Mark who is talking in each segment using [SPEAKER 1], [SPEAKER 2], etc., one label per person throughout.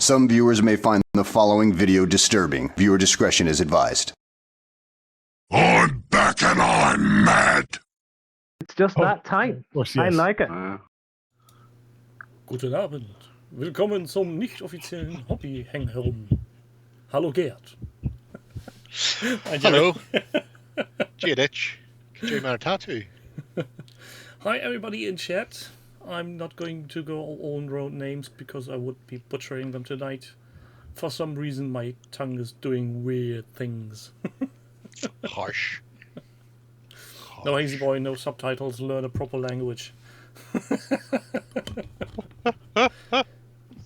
[SPEAKER 1] Some viewers may find the following video disturbing. Viewer discretion is advised.
[SPEAKER 2] I'm back and I'm mad.
[SPEAKER 3] It's just that time.
[SPEAKER 4] Yes.
[SPEAKER 3] I like it.
[SPEAKER 4] Guten Abend. Willkommen zum nicht offiziellen Hobby Hangout. Hallo Gerd.
[SPEAKER 5] Hello. Jadich. J Maratatu.
[SPEAKER 4] Hi everybody in chat. I'm not going to go on road names because I would be butchering them tonight. For some reason my tongue is doing weird things.
[SPEAKER 5] Harsh.
[SPEAKER 4] No easy boy, no subtitles, learn a proper language.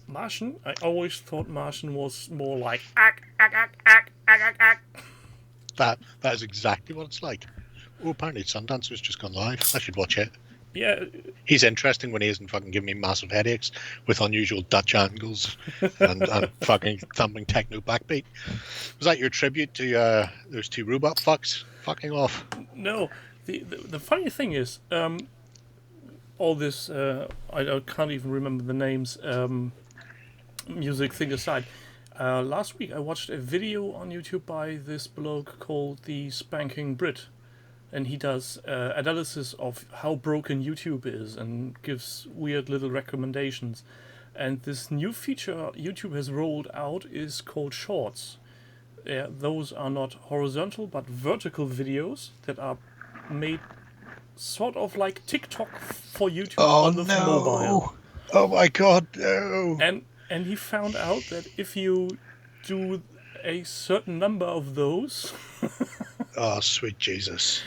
[SPEAKER 4] Martian? I always thought Martian was more like
[SPEAKER 5] That is exactly what it's like. Oh, apparently Sundancer's just gone live. I should watch it.
[SPEAKER 4] Yeah.
[SPEAKER 5] He's interesting when he isn't fucking giving me massive headaches with unusual Dutch angles and fucking thumping techno backbeat. Was that your tribute to those two robot fucks fucking off?
[SPEAKER 4] No. The funny thing is, all this, I can't even remember the names, music thing aside. Last week I watched a video on YouTube by this bloke called the Spanking Brit. And he does analysis of how broken YouTube is and gives weird little recommendations. And this new feature YouTube has rolled out is called Shorts. Those are not horizontal but vertical videos that are made sort of like TikTok for YouTube on the mobile.
[SPEAKER 5] Oh my god, no!
[SPEAKER 4] And he found out that if you do a certain number of those,
[SPEAKER 5] oh sweet Jesus!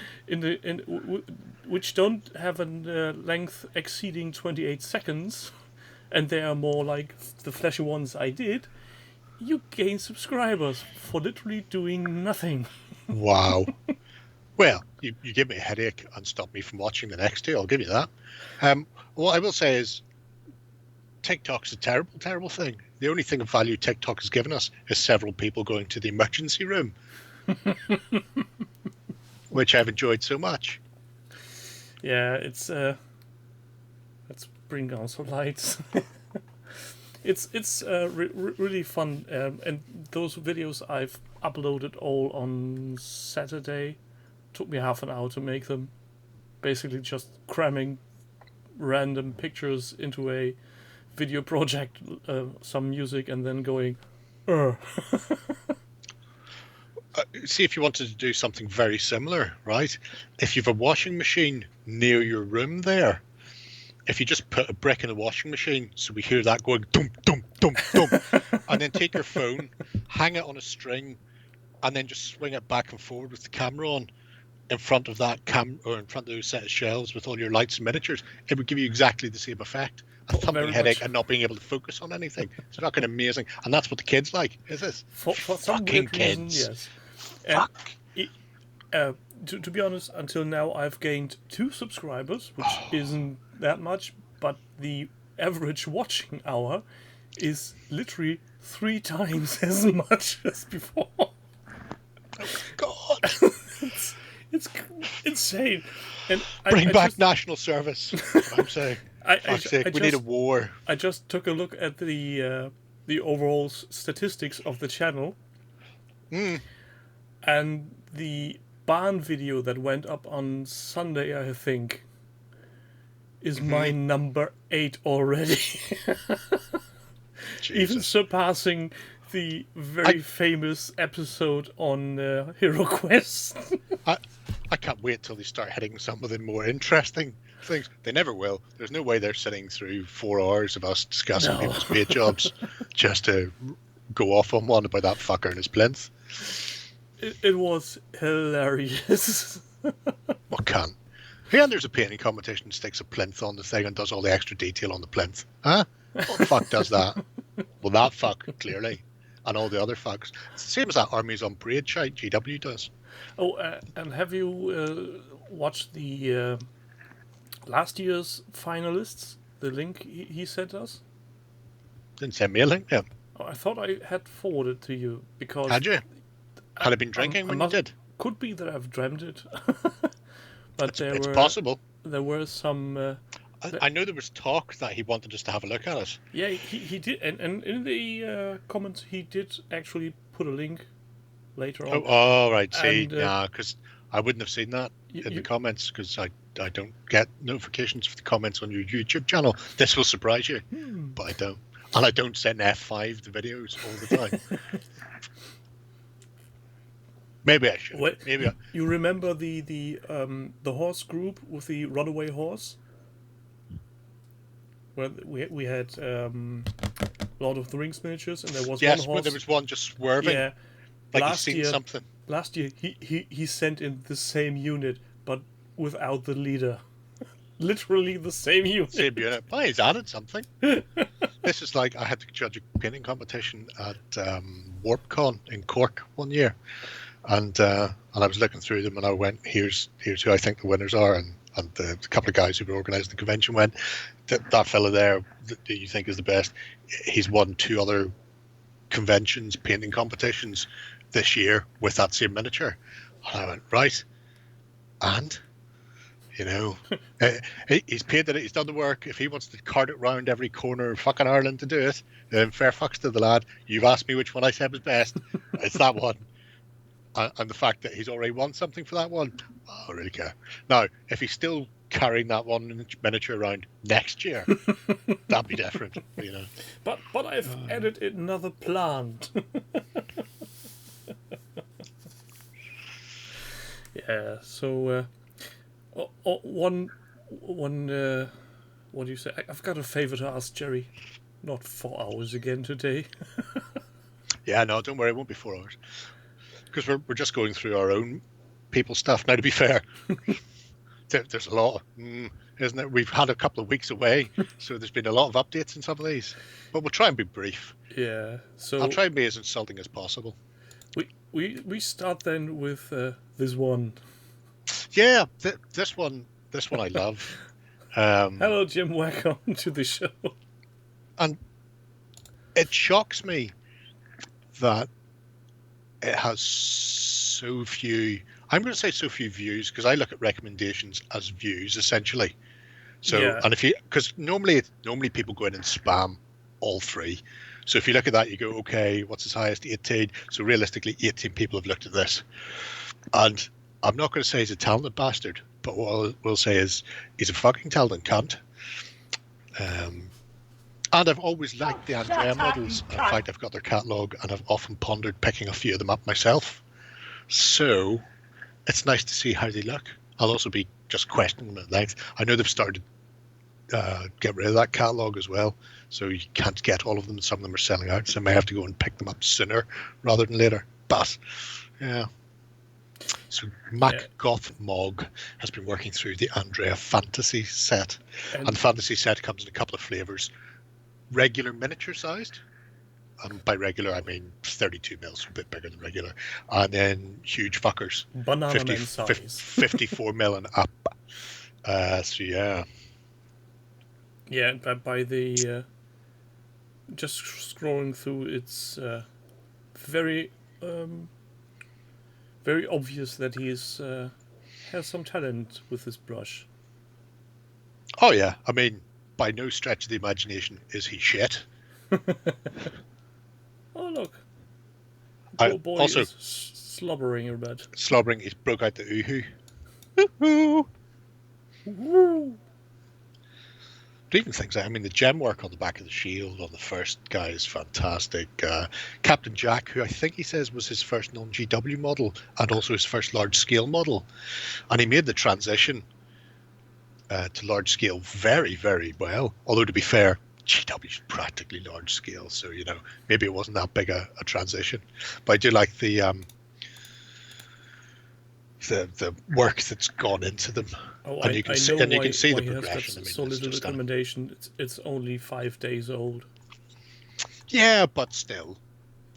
[SPEAKER 4] Which don't have a length exceeding 28 seconds, and they are more like the flashy ones I did, you gain subscribers for literally doing nothing.
[SPEAKER 5] Wow. Well, you give me a headache and stop me from watching the next two, I'll give you that. What I will say is, TikTok's a terrible, terrible thing. The only thing of value TikTok has given us is several people going to the emergency room. Which I've enjoyed so much.
[SPEAKER 4] Yeah, it's let's bring down some lights. it's really fun, and those videos I've uploaded all on Saturday. Took me half an hour to make them. Basically, just cramming random pictures into a video project, some music, and then going.
[SPEAKER 5] See, if you wanted to do something very similar, right? If you've a washing machine near your room there, if you just put a brick in a washing machine so we hear that going dum dum dum dum, and then take your phone, hang it on a string, and then just swing it back and forward with the camera on in front of that or in front of those set of shelves with all your lights and miniatures, it would give you exactly the same effect. A thumping headache and not being able to focus on anything. It's fucking amazing. And that's what the kids like, is it?
[SPEAKER 4] For some
[SPEAKER 5] fucking
[SPEAKER 4] weird reason,
[SPEAKER 5] kids.
[SPEAKER 4] yes.
[SPEAKER 5] Fuck.
[SPEAKER 4] And to be honest, until now I've gained 2 subscribers, which isn't that much, but the average watching hour is literally 3 times as much as before.
[SPEAKER 5] Oh God.
[SPEAKER 4] It's insane. And
[SPEAKER 5] Bring back
[SPEAKER 4] just,
[SPEAKER 5] national service. That's what I'm saying. We need a war.
[SPEAKER 4] I just took a look at the overall statistics of the channel. And the barn video that went up on Sunday, I think, is my number 8 already. Even surpassing the very famous episode on Hero Quest.
[SPEAKER 5] I can't wait till they start hitting some of the more interesting things. They never will. There's no way they're sitting through 4 hours of us discussing people's paid jobs just to go off on one about that fucker and his plinth.
[SPEAKER 4] It was hilarious.
[SPEAKER 5] What cunt? Hey, and there's a painting competition, sticks a plinth on the thing and does all the extra detail on the plinth. Huh? What the fuck does that? Well, that fuck, clearly. And all the other fucks. It's the same as that Armies on Parade shite GW does.
[SPEAKER 4] Oh, and have you watched the last year's finalists? The link he sent us?
[SPEAKER 5] Didn't send me a link, yeah.
[SPEAKER 4] Oh, I thought I had forwarded to you because...
[SPEAKER 5] Had you? Had I been drinking when you did?
[SPEAKER 4] Could be that I've dreamt it. But
[SPEAKER 5] it's possible.
[SPEAKER 4] There were some
[SPEAKER 5] I know there was talk that he wanted us to have a look at it.
[SPEAKER 4] Yeah, he did, and in the comments he did actually put a link later on.
[SPEAKER 5] Oh, right. See,
[SPEAKER 4] And,
[SPEAKER 5] yeah, because I wouldn't have seen that in the comments because I don't get notifications for the comments on your YouTube channel. This will surprise you, but I don't. And I don't send F5 the videos all the time. Maybe I should.
[SPEAKER 4] What,
[SPEAKER 5] Maybe
[SPEAKER 4] you remember the horse group with the runaway horse? Where we had Lord of the Rings miniatures, and there was one horse.
[SPEAKER 5] Yes, there was one just swerving.
[SPEAKER 4] Yeah,
[SPEAKER 5] like he's seen something.
[SPEAKER 4] Last year he sent in the same unit, but without the leader. Literally the same unit.
[SPEAKER 5] Same unit. Well, he's added something. This is like I had to judge a painting competition at WarpCon in Cork one year, and I was looking through them, and I went, "Here's who I think the winners are," and the couple of guys who were organising the convention went, "That fella there that you think is the best, he's won 2 other conventions, painting competitions this year with that same miniature." And I went, right, and he's paid it. He's done the work. If he wants to cart it round every corner of fucking Ireland to do it, then fair fucks to the lad. You've asked me which one I said was best. It's that one. And the fact that he's already won something for that one, I don't really care. Now, if he's still carrying that one miniature around next year, that'd be different,
[SPEAKER 4] But I've added another plant. Yeah. So one what do you say? I've got a favor to ask Jerry. Not 4 hours again today.
[SPEAKER 5] Yeah, no, don't worry, it won't be 4 hours. Because we're just going through our own people stuff. Now, to be fair, there's a lot, isn't it? We've had a couple of weeks away, so there's been a lot of updates in some of these. But we'll try and be brief.
[SPEAKER 4] Yeah. So
[SPEAKER 5] I'll try and be as insulting as possible.
[SPEAKER 4] We start then with this one.
[SPEAKER 5] Yeah, this one I love.
[SPEAKER 4] Hello, Jim. Welcome to the show.
[SPEAKER 5] And it shocks me that it has so few. I'm going to say so few views because I look at recommendations as views essentially. So,
[SPEAKER 4] Yeah.
[SPEAKER 5] and because normally people go in and spam all 3. So if you look at that, you go, okay, what's his highest? 18. So realistically, 18 people have looked at this. And I'm not going to say he's a talented bastard, but what I will say is he's a fucking talented cunt. And I've always liked the Andrea models. In fact, I've got their catalogue, and I've often pondered picking a few of them up myself. So it's nice to see how they look. I'll also be just questioning them at length. I know they've started get rid of that catalogue as well, so you can't get all of them. Some of them are selling out, so I may have to go and pick them up sooner rather than later. But yeah. So Goth Mog has been working through the Andrea Fantasy set, and the Fantasy set comes in a couple of flavours. Regular miniature sized, and by regular I mean 32 mils, a bit bigger than regular, and then huge fuckers,
[SPEAKER 4] Banana man size.
[SPEAKER 5] 54 mil and up. So yeah.
[SPEAKER 4] Yeah, by the just scrolling through, it's very very obvious that he is has some talent with his brush.
[SPEAKER 5] Oh yeah, I mean, by no stretch of the imagination is he shit.
[SPEAKER 4] Oh look,
[SPEAKER 5] I
[SPEAKER 4] poor boy
[SPEAKER 5] also
[SPEAKER 4] is slobbering a bit.
[SPEAKER 5] Slobbering, he's broke out the oohoo. Woo-hoo.
[SPEAKER 4] Woo.
[SPEAKER 5] But even things like, I mean, the gem work on the back of the shield on the first guy is fantastic. Captain Jack, who I think he says was his first non-GW model and also his first large-scale model. And he made the transition to large-scale very, very well. Although, to be fair, GW is practically large-scale, so, maybe it wasn't that big a transition. But I do like the work that's gone into them.
[SPEAKER 4] Oh,
[SPEAKER 5] And you can see the progression. I mean,
[SPEAKER 4] so
[SPEAKER 5] it's
[SPEAKER 4] little
[SPEAKER 5] just
[SPEAKER 4] recommendation. It's only 5 days old.
[SPEAKER 5] Yeah, but still,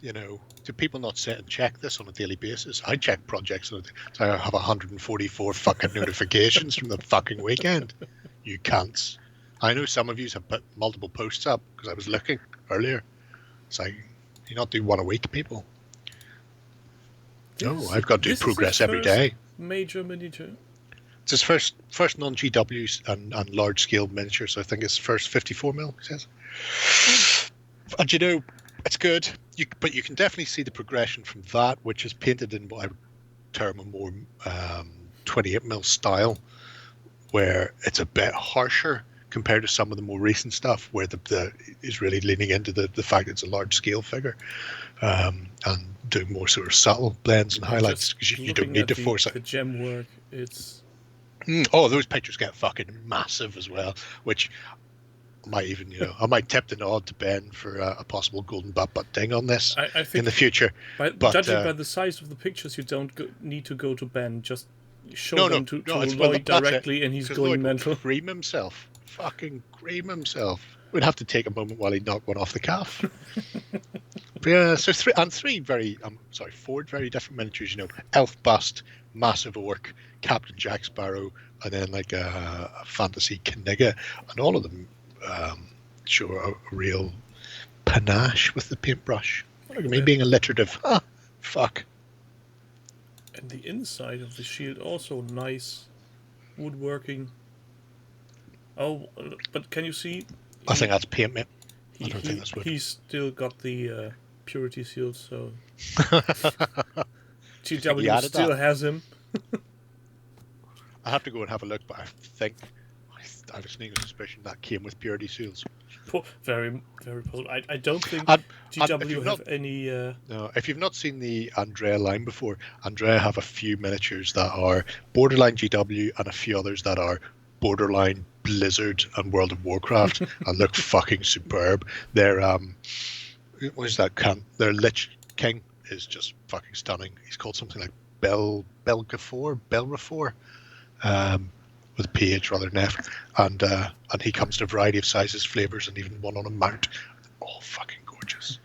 [SPEAKER 5] do people not sit and check this on a daily basis? I check projects. So I have 144 fucking notifications from the fucking weekend. You can't. I know some of you have put multiple posts up because I was looking earlier. It's like, you not do one a week, people. No, I've got to do progress every day.
[SPEAKER 4] Major miniature.
[SPEAKER 5] It's his first non-GWs and large scale miniatures. I think it's first 54mm. He says, and you know, it's good. But you can definitely see the progression from that, which is painted in what I would term a more 28mm style, where it's a bit harsher compared to some of the more recent stuff, where the is really leaning into the fact it's a large scale figure, and doing more sort of subtle blends and highlights, because you don't need to force it.
[SPEAKER 4] The gem work, it's
[SPEAKER 5] oh, those pictures get fucking massive as well, which might even, I might tip the nod to Ben for a possible golden butt ding on this
[SPEAKER 4] I think
[SPEAKER 5] in the future.
[SPEAKER 4] But judging by the size of the pictures, you don't need to go to Ben. Just show them to Lloyd directly, and he's going
[SPEAKER 5] Lloyd
[SPEAKER 4] mental.
[SPEAKER 5] Will cream himself. Fucking cream himself. We'd have to take a moment while he knocked one off the calf. But yeah, so four very different miniatures. Elf bust, massive orc, Captain Jack Sparrow, and then like a fantasy Kniga, and all of them show a real panache with the paintbrush. Look at me being alliterative. Fuck.
[SPEAKER 4] And the inside of the shield also nice woodworking. Oh, but can you see?
[SPEAKER 5] I think that's paint, mate. I don't think that's wood.
[SPEAKER 4] He's still got the purity seal, so GW still has him.
[SPEAKER 5] I have to go and have a look, but I think I have a sneaking suspicion that came with purity seals.
[SPEAKER 4] Very, very possible. I don't think GW have any.
[SPEAKER 5] No, if you've not seen the Andrea line before, Andrea have a few miniatures that are borderline GW and a few others that are borderline Blizzard and World of Warcraft and look fucking superb. Their what is that? Their Lich King is just fucking stunning. He's called something like Belrafor, with a PH rather than F, and he comes in a variety of sizes, flavors, and even one on a mount. Oh, fucking gorgeous.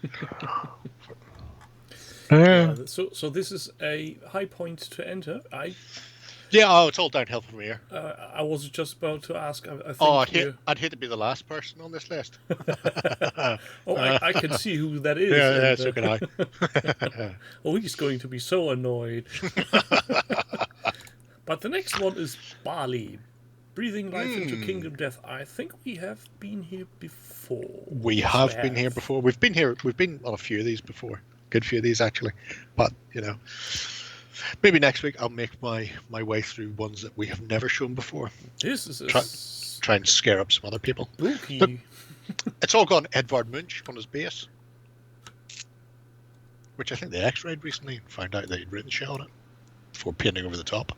[SPEAKER 4] So this is a high point to enter.
[SPEAKER 5] It's all downhill from here.
[SPEAKER 4] I was just about to ask.
[SPEAKER 5] I'd hate to be the last person on this list.
[SPEAKER 4] I can see who that is.
[SPEAKER 5] Yeah, so can I.
[SPEAKER 4] He's going to be so annoyed. But the next one is Bali, breathing life into Kingdom Death. I think we have been here before.
[SPEAKER 5] We have been here before. We've been on a few of these before. Good few of these actually. But maybe next week I'll make my way through ones that we have never shown before.
[SPEAKER 4] This is
[SPEAKER 5] try and scare up some other people.
[SPEAKER 4] Spooky.
[SPEAKER 5] Look, it's all gone Edvard Munch on his base, which I think they X-rayed recently and found out they'd written shit on it before painting over the top.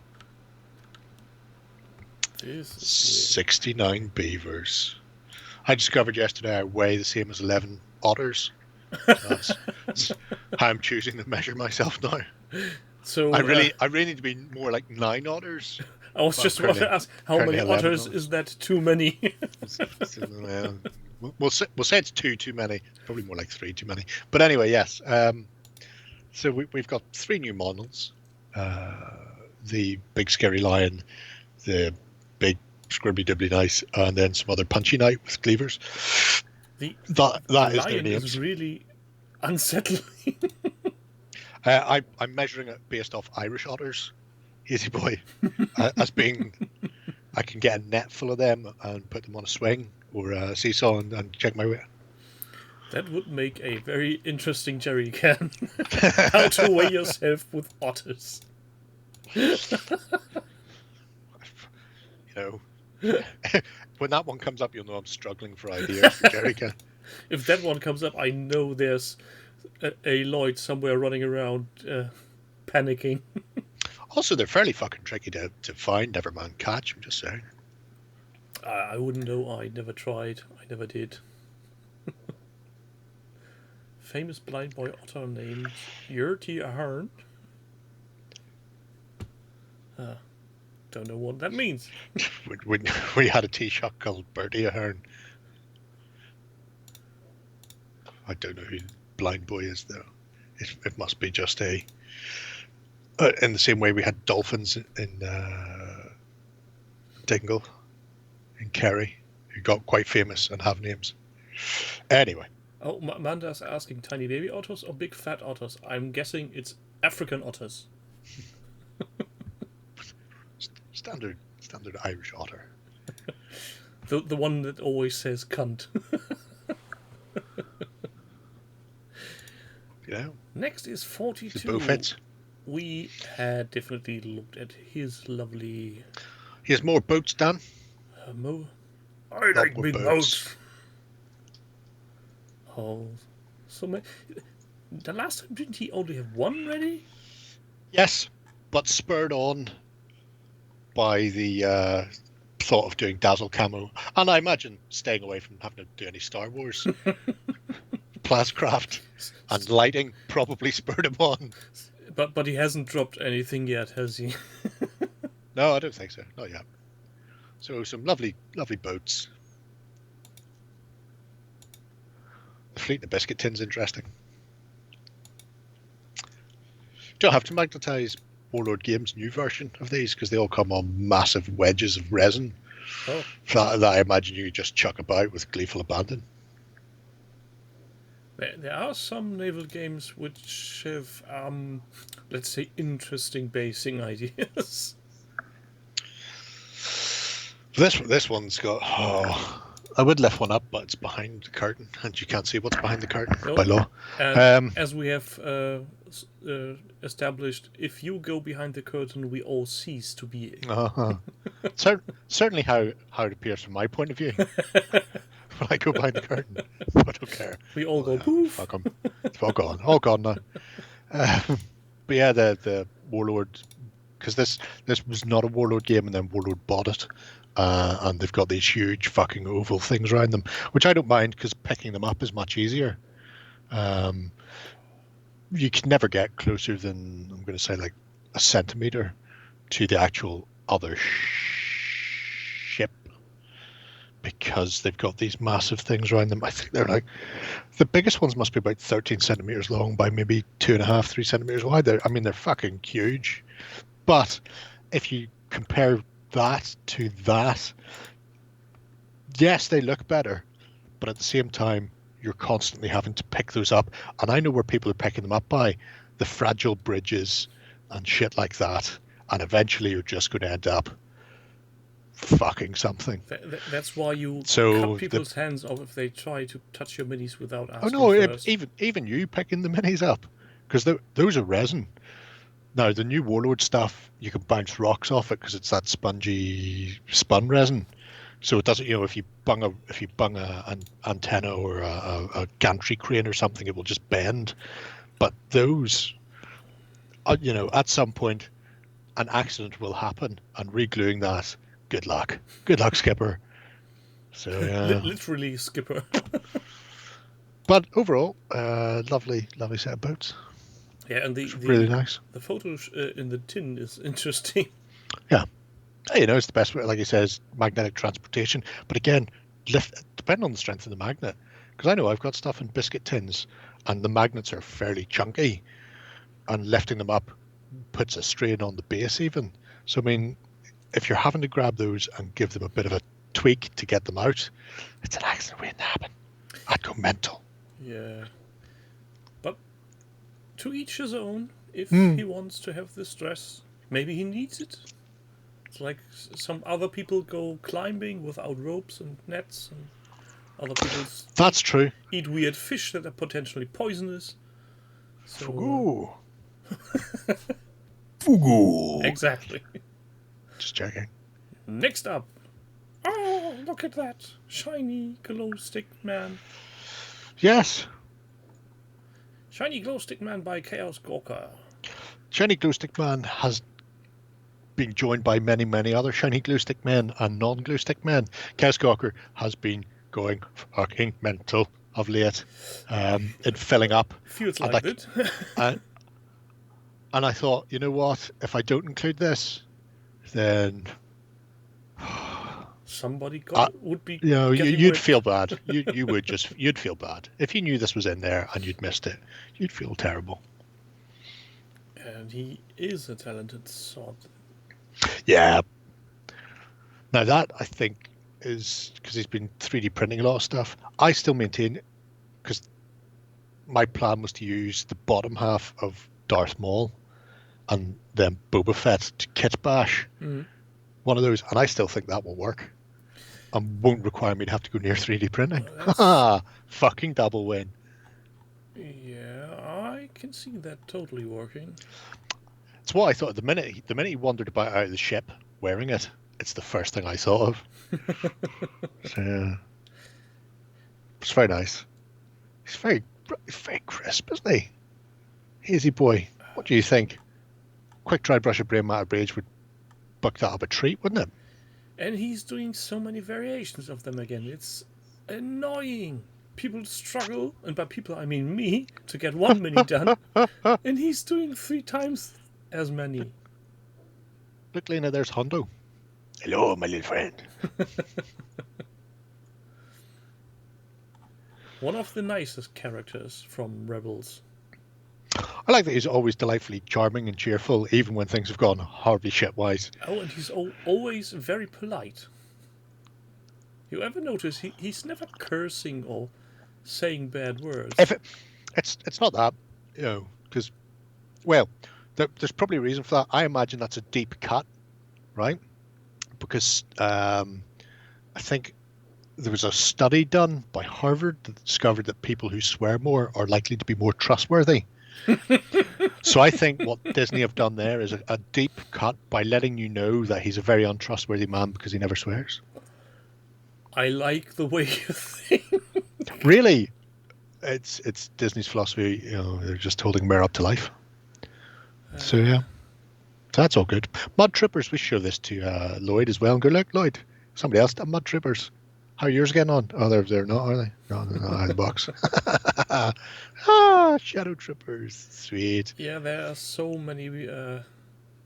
[SPEAKER 5] 69 beavers. I discovered yesterday I weigh the same as 11 otters. That's how I'm choosing to measure myself now.
[SPEAKER 4] So
[SPEAKER 5] I really need to be more like 9 otters.
[SPEAKER 4] I was just about to ask, how many otters is that too many?
[SPEAKER 5] We'll say it's too many. Probably more like 3 too many. But anyway, yes. So we've got 3 new models. The big scary lion, the big scribbly dibbly nice, and then some other punchy knight with cleavers. That is their names.
[SPEAKER 4] Is really unsettling.
[SPEAKER 5] I'm measuring it based off Irish otters, easy boy, as being I can get a net full of them and put them on a swing or a seesaw and check my weight.
[SPEAKER 4] That would make a very interesting jerry can. How to weigh yourself with otters.
[SPEAKER 5] When that one comes up, you'll know I'm struggling for ideas for jerry can.
[SPEAKER 4] If that one comes up, I know there's a Lloyd somewhere running around panicking.
[SPEAKER 5] Also, they're fairly fucking tricky to find, never mind catch, I'm just saying.
[SPEAKER 4] I wouldn't know. I never tried. I never did. Famous blind boy otter named Yurti Ahern. Don't know what that means.
[SPEAKER 5] We had a Taoiseach called Bertie Ahern. I don't know who blind boy is though. It must be just a. In the same way we had dolphins in Dingle, in Kerry, who got quite famous and have names. Anyway.
[SPEAKER 4] Oh, Amanda's asking, tiny baby otters or big fat otters? I'm
[SPEAKER 5] Standard Irish otter.
[SPEAKER 4] The one that always says cunt.
[SPEAKER 5] Yeah.
[SPEAKER 4] Next is 42.
[SPEAKER 5] The Beaufets.
[SPEAKER 4] We had definitely looked at his lovely
[SPEAKER 5] He has more boats, Dan.
[SPEAKER 4] I like
[SPEAKER 5] more
[SPEAKER 4] big
[SPEAKER 5] boats.
[SPEAKER 4] boats. Oh, so many. The last time didn't he only have one ready?
[SPEAKER 5] Yes, but spurred on by the thought of doing Dazzle Camo. And I imagine staying away from having to do any Star Wars. Plascraft and lighting probably spurred him on.
[SPEAKER 4] But he hasn't dropped anything yet, has he?
[SPEAKER 5] No, I don't think so. Not yet. So some lovely boats. The fleet and the biscuit tin's interesting. Don't have to magnetize Warlord Games' new version of these because they all come on massive wedges of resin that I imagine you just chuck about with gleeful abandon.
[SPEAKER 4] There are some naval games which have, let's say, interesting basing ideas.
[SPEAKER 5] This one's got. I would lift one up, but it's behind the curtain, and you can't see what's behind the curtain by law.
[SPEAKER 4] And as we have established, if you go behind the curtain, we all cease to be.
[SPEAKER 5] Certainly how it appears from my point of view. When I go behind the curtain, I don't care.
[SPEAKER 4] We all go poof.
[SPEAKER 5] Fuck 'em. It's all gone. All gone now. But yeah, the Warlord, because this was not a Warlord game, and then Warlord bought it, and they've got these huge fucking oval things around them, which I don't mind because picking them up is much easier. You can never get closer than, I'm going to say, like a centimeter to the actual other ship, because they've got these massive things around them. I think they're like, the biggest ones must be about 13 centimeters long by maybe 2.5, 3 centimeters wide. They're fucking huge. But if you compare that to that, yes, they look better, but at the same time, you're constantly having to pick those up. And I know where people are picking them up by, the fragile bridges and shit like that. And eventually you're just going to end up fucking something.
[SPEAKER 4] That's why you cut people's hands off if they try to touch your minis without asking first.
[SPEAKER 5] Even you picking the minis up, because those are resin. Now the new Warlord stuff, you can bounce rocks off it because it's that spongy spun resin, so it doesn't. If you bung an antenna or a gantry crane or something, it will just bend. But those, at some point, an accident will happen, and regluing that. Good luck, skipper. So
[SPEAKER 4] literally, skipper.
[SPEAKER 5] But overall, lovely set of boats.
[SPEAKER 4] Yeah, and the
[SPEAKER 5] really nice.
[SPEAKER 4] The photos in the tin is interesting.
[SPEAKER 5] Yeah, it's the best way. Like he says, magnetic transportation. But again, depending on the strength of the magnet, because I know I've got stuff in biscuit tins, and the magnets are fairly chunky, and lifting them up puts a strain on the base even. So I mean, if you're having to grab those and give them a bit of a tweak to get them out, it's an accident waiting to happen. I'd go mental.
[SPEAKER 4] Yeah. But to each his own. If he wants to have this dress, maybe he needs it. It's like some other people go climbing without ropes and nets, and other people
[SPEAKER 5] That's true.
[SPEAKER 4] Eat weird fish that are potentially poisonous. So,
[SPEAKER 5] Fugu. Fugu.
[SPEAKER 4] Exactly.
[SPEAKER 5] Just checking.
[SPEAKER 4] Next up. Oh, look at that. Shiny glow stick man.
[SPEAKER 5] Yes.
[SPEAKER 4] Shiny glow stick man by Chaos Gawker.
[SPEAKER 5] Shiny glue stick man has been joined by many, many other shiny glue stick men and non-glue stick men. Chaos Gawker has been going fucking mental of late in filling up.
[SPEAKER 4] Feels like it.
[SPEAKER 5] And I thought, you know what? If I don't include this, then
[SPEAKER 4] somebody would be.
[SPEAKER 5] You'd feel bad. You'd feel bad if you knew this was in there and you'd missed it. You'd feel terrible.
[SPEAKER 4] And he is a talented sort.
[SPEAKER 5] Yeah. Now that I think is because he's been 3D printing a lot of stuff. I still maintain, because my plan was to use the bottom half of Darth Maul and then Boba Fett to kit bash. One of those, and I still think that will work. And won't require me to have to go near 3D printing.
[SPEAKER 4] That's-
[SPEAKER 5] Haha, fucking double win.
[SPEAKER 4] Yeah, I can see that totally working.
[SPEAKER 5] It's what I thought. The minute he wandered about out of the ship wearing it, it's the first thing I thought of. So, yeah. It's very nice. He's very crisp, isn't he? Easy boy. What do you think? Quick dry brush of brain matter bridge would buck that up a treat, wouldn't it?
[SPEAKER 4] And he's doing so many variations of them again. It's annoying. People struggle, and by people I mean me, to get one mini done. And he's doing 3 times as many.
[SPEAKER 5] Look, Lena, there's Hondo. Hello, my little friend.
[SPEAKER 4] One of the nicest characters from Rebels.
[SPEAKER 5] I like that he's always delightfully charming and cheerful, even when things have gone horribly shitwise.
[SPEAKER 4] Oh, and he's always very polite. You ever notice he's never cursing or saying bad words?
[SPEAKER 5] It's not that, you know, because, well, there's probably a reason for that. I imagine that's a deep cut, right? Because I think there was a study done by Harvard that discovered that people who swear more are likely to be more trustworthy. So I think what Disney have done there is a deep cut by letting you know that he's a very untrustworthy man because he never swears.
[SPEAKER 4] I like the way you think.
[SPEAKER 5] Really, it's Disney's philosophy. You know, they're just holding Mare up to life. So yeah, so that's all good. Mud Troopers, we show this to Lloyd as well. And go, look, Lloyd, somebody else done Mud Troopers. How are yours getting on? Oh, they're not, are they? No, they're not out of the box. Shadow Troopers, sweet.
[SPEAKER 4] Yeah, there are so many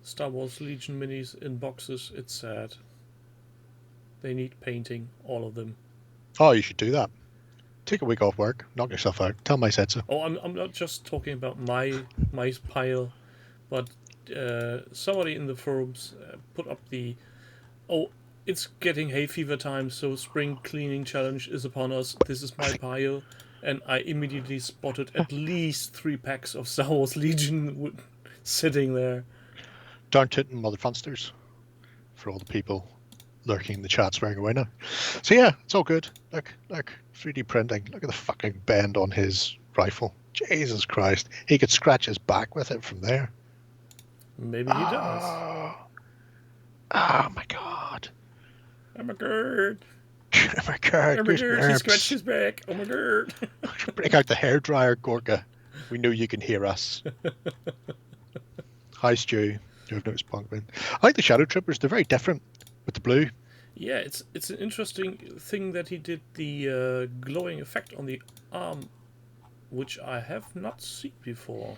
[SPEAKER 4] Star Wars Legion minis in boxes. It's sad. They need painting, all of them.
[SPEAKER 5] Oh, you should do that. Take a week off work, knock yourself out. Tell my said so.
[SPEAKER 4] Oh, I'm not just talking about my pile, but somebody in the forums put up the it's getting hay fever time, so spring cleaning challenge is upon us. This is my pile, and I immediately spotted at least 3 packs of Star Wars Legion sitting there.
[SPEAKER 5] Darn tootin' mother funsters for all the people lurking in the chat swearing away now. So yeah, it's all good. Look, 3D printing. Look at the fucking bend on his rifle. Jesus Christ. He could scratch his back with it from there.
[SPEAKER 4] Maybe he does.
[SPEAKER 5] Oh my god.
[SPEAKER 4] Oh my god.
[SPEAKER 5] Oh my god.
[SPEAKER 4] Oh my god, he scratched his back. Oh my god.
[SPEAKER 5] Break out the hairdryer, Gorka. We know you can hear us. Hi, Stu. You've noticed Punkman. I like the Shadow Troopers. They're very different with the blue.
[SPEAKER 4] Yeah, it's an interesting thing that he did the glowing effect on the arm, which I have not seen before.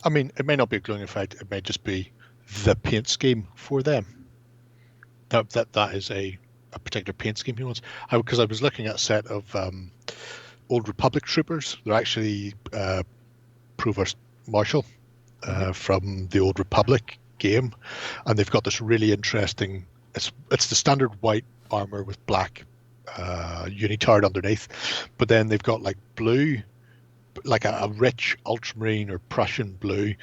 [SPEAKER 5] I mean, it may not be a glowing effect. It may just be the paint scheme for them. That is a particular paint scheme he wants. Because I was looking at a set of Old Republic troopers. They're actually Provost Marshal from the Old Republic game, and they've got this really interesting. It's the standard white armor with black unitard underneath, but then they've got like blue, like a rich ultramarine or Prussian blue,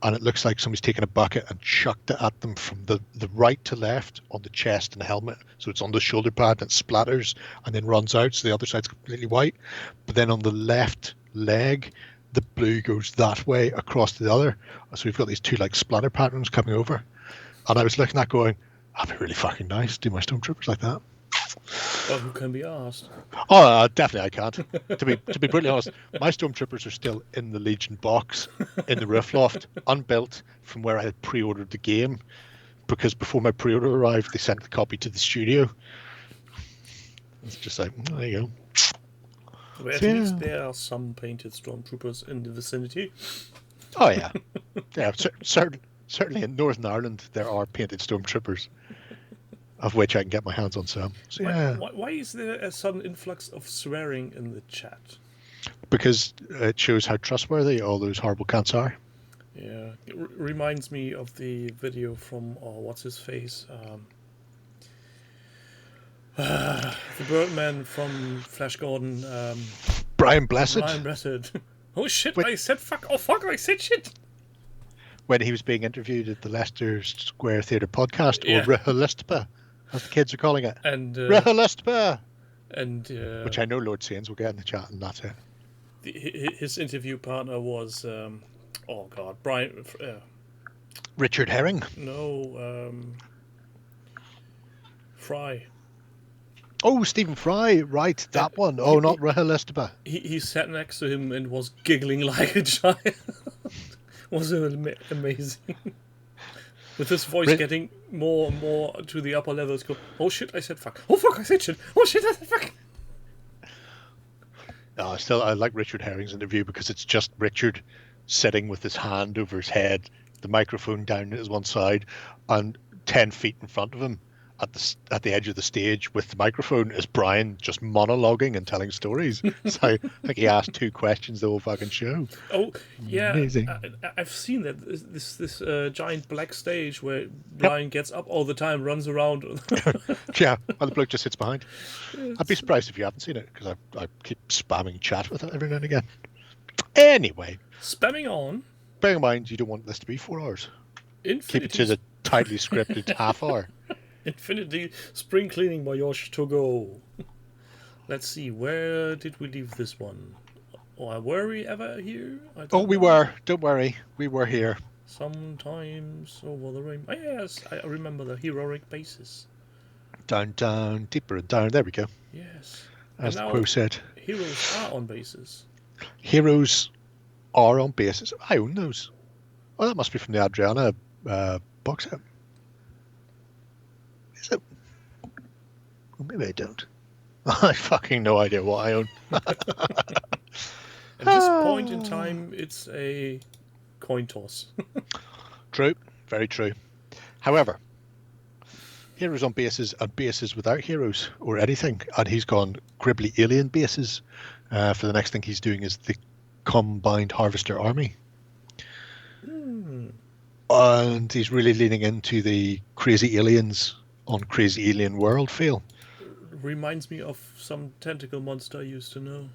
[SPEAKER 5] and it looks like somebody's taken a bucket and chucked it at them from the right to left on the chest and helmet. So it's on the shoulder pad and it splatters and then runs out, so the other side's completely white. But then on the left leg, the blue goes that way across to the other. So we've got these two like splatter patterns coming over. And I was looking at going, that'd be really fucking nice, do my Stormtroopers like that.
[SPEAKER 4] Well, who can be asked?
[SPEAKER 5] Oh, definitely I can't. To be brutally honest, my Stormtroopers are still in the Legion box in the roof loft, unbuilt from where I had pre-ordered the game, because before my pre-order arrived, they sent the copy to the studio. It's just like, there you go.
[SPEAKER 4] Well, at least there are some painted Stormtroopers in the vicinity.
[SPEAKER 5] Oh yeah, yeah. Certainly in Northern Ireland there are painted Stormtroopers, of which I can get my hands on some. So, yeah.
[SPEAKER 4] Why is there a sudden influx of swearing in the chat?
[SPEAKER 5] Because it shows how trustworthy all those horrible cunts are.
[SPEAKER 4] Yeah, it reminds me of the video from what's his face, the Birdman from Flash Gordon.
[SPEAKER 5] Brian Blessed.
[SPEAKER 4] Brian Blessed. Oh shit! I said fuck! Oh fuck! I said shit.
[SPEAKER 5] when he was being interviewed at the Leicester Square Theatre podcast,
[SPEAKER 4] Yeah.
[SPEAKER 5] or Rehalistpa, as the kids are calling it.
[SPEAKER 4] And
[SPEAKER 5] Rehalistpa!
[SPEAKER 4] and
[SPEAKER 5] Which I know Lord Sains will get in the chat, and that's it.
[SPEAKER 4] his interview partner was oh god, Brian.
[SPEAKER 5] Richard Herring.
[SPEAKER 4] No, Fry.
[SPEAKER 5] Oh, Stephen Fry, right, that one. Oh, not Rehalistpa.
[SPEAKER 4] He sat next to him and was giggling like a child. Was amazing. With his voice getting more and more to the upper levels. Go, oh shit, I said fuck. Oh fuck, I said shit. Oh shit, I said fuck.
[SPEAKER 5] No, I like Richard Herring's interview because it's just Richard sitting with his hand over his head, the microphone down at his one side, and 10 feet in front of him at the edge of the stage with the microphone is Brian just monologuing and telling stories. So I think he asked 2 questions the whole fucking show.
[SPEAKER 4] Oh yeah,
[SPEAKER 5] Amazing.
[SPEAKER 4] I've seen that this giant black stage where Brian gets up all the time, runs around.
[SPEAKER 5] Yeah, and the bloke just sits behind. I'd be surprised if you haven't seen it because I keep spamming chat with it every now and again. Anyway,
[SPEAKER 4] Spamming on.
[SPEAKER 5] bear in mind you don't want this to be 4 hours. Keep it to the tightly scripted half hour.
[SPEAKER 4] Infinity spring cleaning by Yosh to go. Let's see, where did we leave this one? Or were we ever here?
[SPEAKER 5] Oh, we were. Don't worry. We were here.
[SPEAKER 4] Sometimes over the rain. Oh, yes, I remember the heroic basis.
[SPEAKER 5] Down, down, deeper and down. There we go.
[SPEAKER 4] Yes.
[SPEAKER 5] As
[SPEAKER 4] And
[SPEAKER 5] the
[SPEAKER 4] now
[SPEAKER 5] quo said.
[SPEAKER 4] Heroes are on bases.
[SPEAKER 5] Heroes are on bases. I own those. Oh, that must be from the Adriana box set. Is it? Well, maybe I don't. I fucking no idea what I own.
[SPEAKER 4] At this point in time, it's a coin toss.
[SPEAKER 5] True. Very true. However, heroes on bases and bases without heroes or anything. And he's gone Gribbly Alien bases. For the next thing he's doing is the Combined Harvester Army. And he's really leaning into the Crazy Aliens on Crazy Alien World feel.
[SPEAKER 4] Reminds me of some tentacle monster I used to know.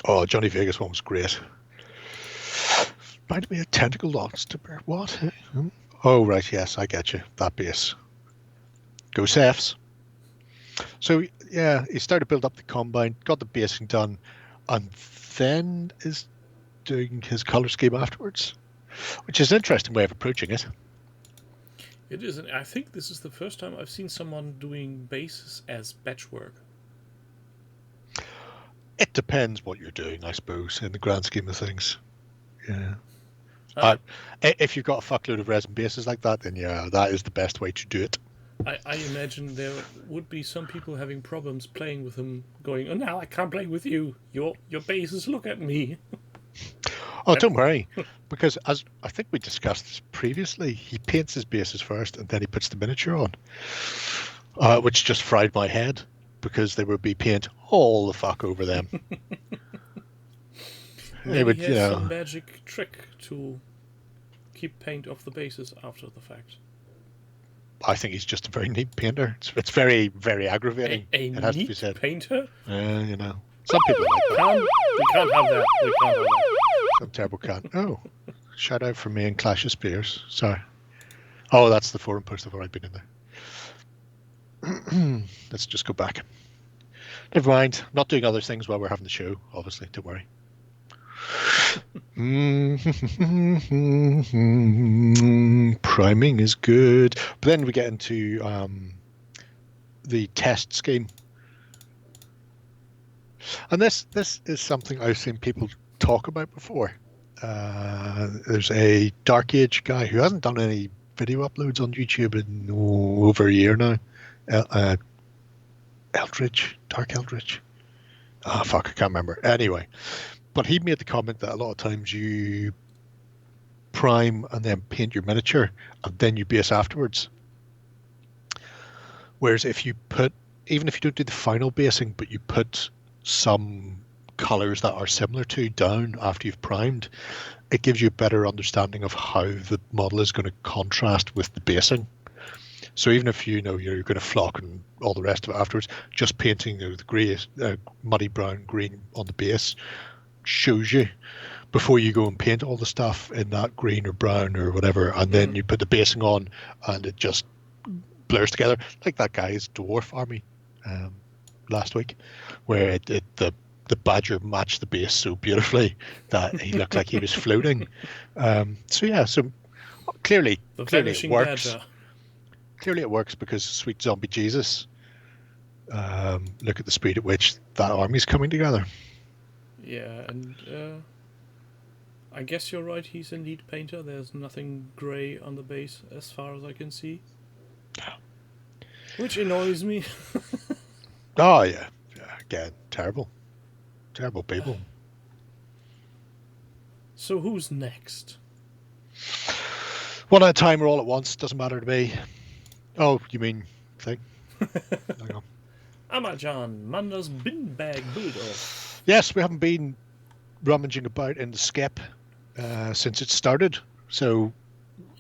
[SPEAKER 5] Oh, Johnny Vegas one was great. Reminded me of Tentacle Monster. What? Oh, right, yes, I get you. That base. Go Cephs. So, yeah, he started to build up the Combine, got the basing done, and then is doing his colour scheme afterwards, which is an interesting way of approaching it.
[SPEAKER 4] It is, and I think this is the first time I've seen someone doing bases as batch work.
[SPEAKER 5] It depends what you're doing, I suppose, in the grand scheme of things. Yeah. If you've got a fuckload of resin bases like that, then yeah, that is the best way to do it.
[SPEAKER 4] I imagine there would be some people having problems playing with him, going, oh, now I can't play with you. Your bases look at me.
[SPEAKER 5] Oh, don't worry, because as I think we discussed this previously, he paints his bases first and then he puts the miniature on, which just fried my head because there would be paint all the fuck over them.
[SPEAKER 4] Maybe
[SPEAKER 5] They would,
[SPEAKER 4] he
[SPEAKER 5] you
[SPEAKER 4] has
[SPEAKER 5] know,
[SPEAKER 4] some magic trick to keep paint off the bases after the fact.
[SPEAKER 5] I think he's just a very neat painter. It's very, very aggravating.
[SPEAKER 4] A
[SPEAKER 5] it has to be
[SPEAKER 4] neat
[SPEAKER 5] said.
[SPEAKER 4] painter?
[SPEAKER 5] You know, some people like that.
[SPEAKER 4] We can't have that. We can't have that.
[SPEAKER 5] Some terrible cat. Oh, shout out from me and Clash of Spears. Sorry. Oh, that's the forum post. I've already been in there. Let's just go back. Never mind. Not doing other things while we're having the show, obviously. Don't worry. Priming is good. But then we get into the test scheme. And this is something I've seen people talk about before. There's a Dark Age guy who hasn't done any video uploads on YouTube in over a year now. Dark Eldritch. Ah, fuck, I can't remember. Anyway, but he made the comment that a lot of times you prime and then paint your miniature and then you base afterwards. Whereas if you put, even if you don't do the final basing, but you put some colors that are similar to down after you've primed, it gives you a better understanding of how the model is going to contrast with the basing. So even if you know you're going to flock and all the rest of it afterwards, just painting the grey, muddy brown green on the base shows you. before you go and paint all the stuff in that green or brown or whatever, and then you put the basing on, and it just blurs together like that guy's dwarf army last week, where the badger matched the base so beautifully that he looked like he was floating. So clearly it works.
[SPEAKER 4] Badger.
[SPEAKER 5] Clearly it works because sweet zombie Jesus. Look at the speed at which that army's coming together.
[SPEAKER 4] Yeah, and I guess you're right. He's a neat painter. There's nothing grey on the base as far as I can see, which annoys me.
[SPEAKER 5] Oh yeah, again, terrible people.
[SPEAKER 4] So who's next?
[SPEAKER 5] One at a time or all at once, doesn't matter to me. Oh, you mean thing? Hang on.
[SPEAKER 4] Amajan, Manda's bin bag builder.
[SPEAKER 5] Yes, we haven't been rummaging about in the skip since it started. So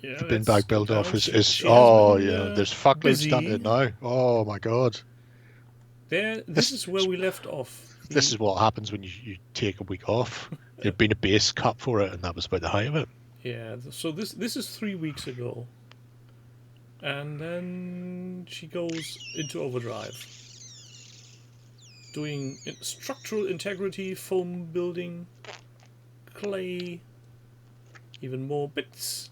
[SPEAKER 4] Yeah,
[SPEAKER 5] the bin bag build off is
[SPEAKER 4] there's
[SPEAKER 5] fuckloads done it now. Oh my god.
[SPEAKER 4] This is where we left off.
[SPEAKER 5] This is what happens when you take a week off. There'd been a base cut for it, and that was about the height of it.
[SPEAKER 4] Yeah, so this is 3 weeks ago. And then she goes into overdrive. Doing structural integrity, foam building, clay, even more bits.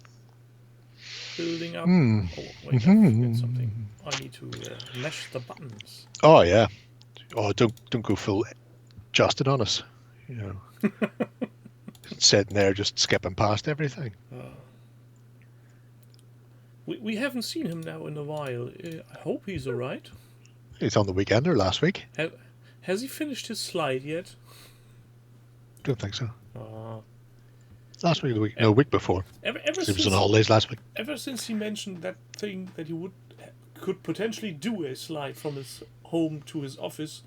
[SPEAKER 4] Building up. Oh, wait, I forget something. I need to mesh the buttons.
[SPEAKER 5] Oh yeah. Oh, don't go full Justin on us. You know, sitting there just skipping past everything.
[SPEAKER 4] We haven't seen him now in a while. I hope he's alright.
[SPEAKER 5] He's on the weekender last week.
[SPEAKER 4] Has he finished his slide yet?
[SPEAKER 5] Don't think so. Last week, the week before.
[SPEAKER 4] Ever
[SPEAKER 5] He was
[SPEAKER 4] since,
[SPEAKER 5] on holidays last week.
[SPEAKER 4] ever since he mentioned that thing that he could potentially do a slide from his home to his office,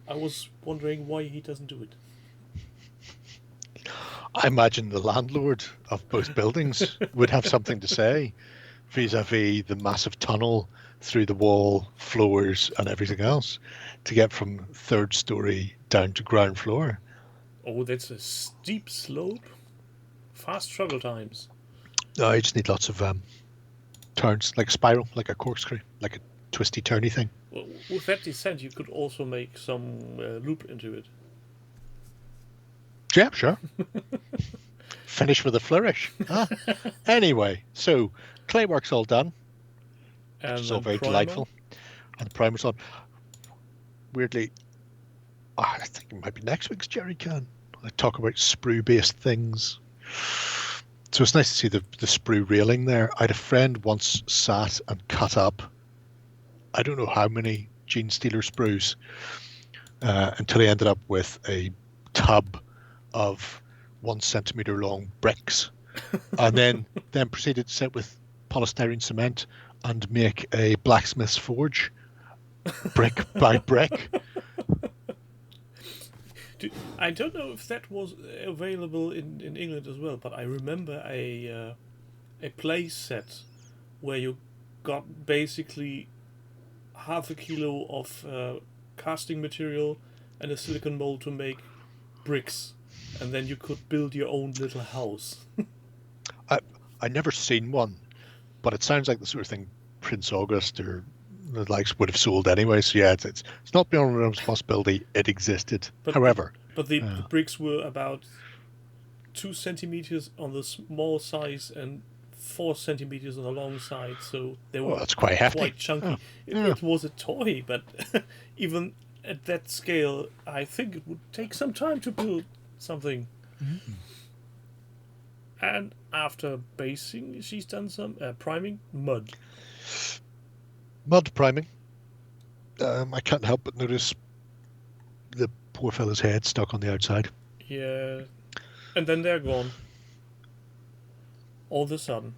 [SPEAKER 4] I was wondering why he doesn't do it.
[SPEAKER 5] I imagine the landlord of both buildings would have something to say vis-a-vis the massive tunnel through the wall, floors, and everything else to get from 3rd story down to ground floor.
[SPEAKER 4] Oh, that's a steep slope. Fast travel times.
[SPEAKER 5] No, you just need lots of turns, like a spiral, like a corkscrew, like a twisty turny thing.
[SPEAKER 4] Well, with that descent, you could also make some loop into it.
[SPEAKER 5] Yeah, sure. Finish with a flourish. Huh? Anyway, so clay work's all done,
[SPEAKER 4] And
[SPEAKER 5] which is all
[SPEAKER 4] then
[SPEAKER 5] very
[SPEAKER 4] primer.
[SPEAKER 5] delightful. And the primer's on. Weirdly, I think it might be next week's Jerry Can. I talk about sprue-based things. So it's nice to see the sprue railing there. I had a friend once sat and cut up, I don't know how many Gene Stealer sprues, until he ended up with a tub of 1 centimeter long bricks, and then proceeded to sit with polystyrene cement and make a blacksmith's forge, brick by brick.
[SPEAKER 4] I don't know if that was available in England as well, but I remember a play set where you got basically half a kilo of casting material and a silicon mold to make bricks, and then you could build your own little house.
[SPEAKER 5] I never seen one, but it sounds like the sort of thing Prince August or the likes would have sold anyway. So yeah, it's not beyond realms of possibility it existed.
[SPEAKER 4] But the bricks were about 2 centimeters on the small size and 4 centimeters on the long side, so they were
[SPEAKER 5] that's quite hefty.
[SPEAKER 4] Quite chunky.
[SPEAKER 5] Oh,
[SPEAKER 4] It was a toy, but even at that scale, I think it would take some time to build something.
[SPEAKER 5] Mm-hmm.
[SPEAKER 4] And after basing, she's done some priming, mud
[SPEAKER 5] priming. I can't help but notice the poor fellow's head stuck on the outside.
[SPEAKER 4] Yeah, and then they're gone. All of a sudden.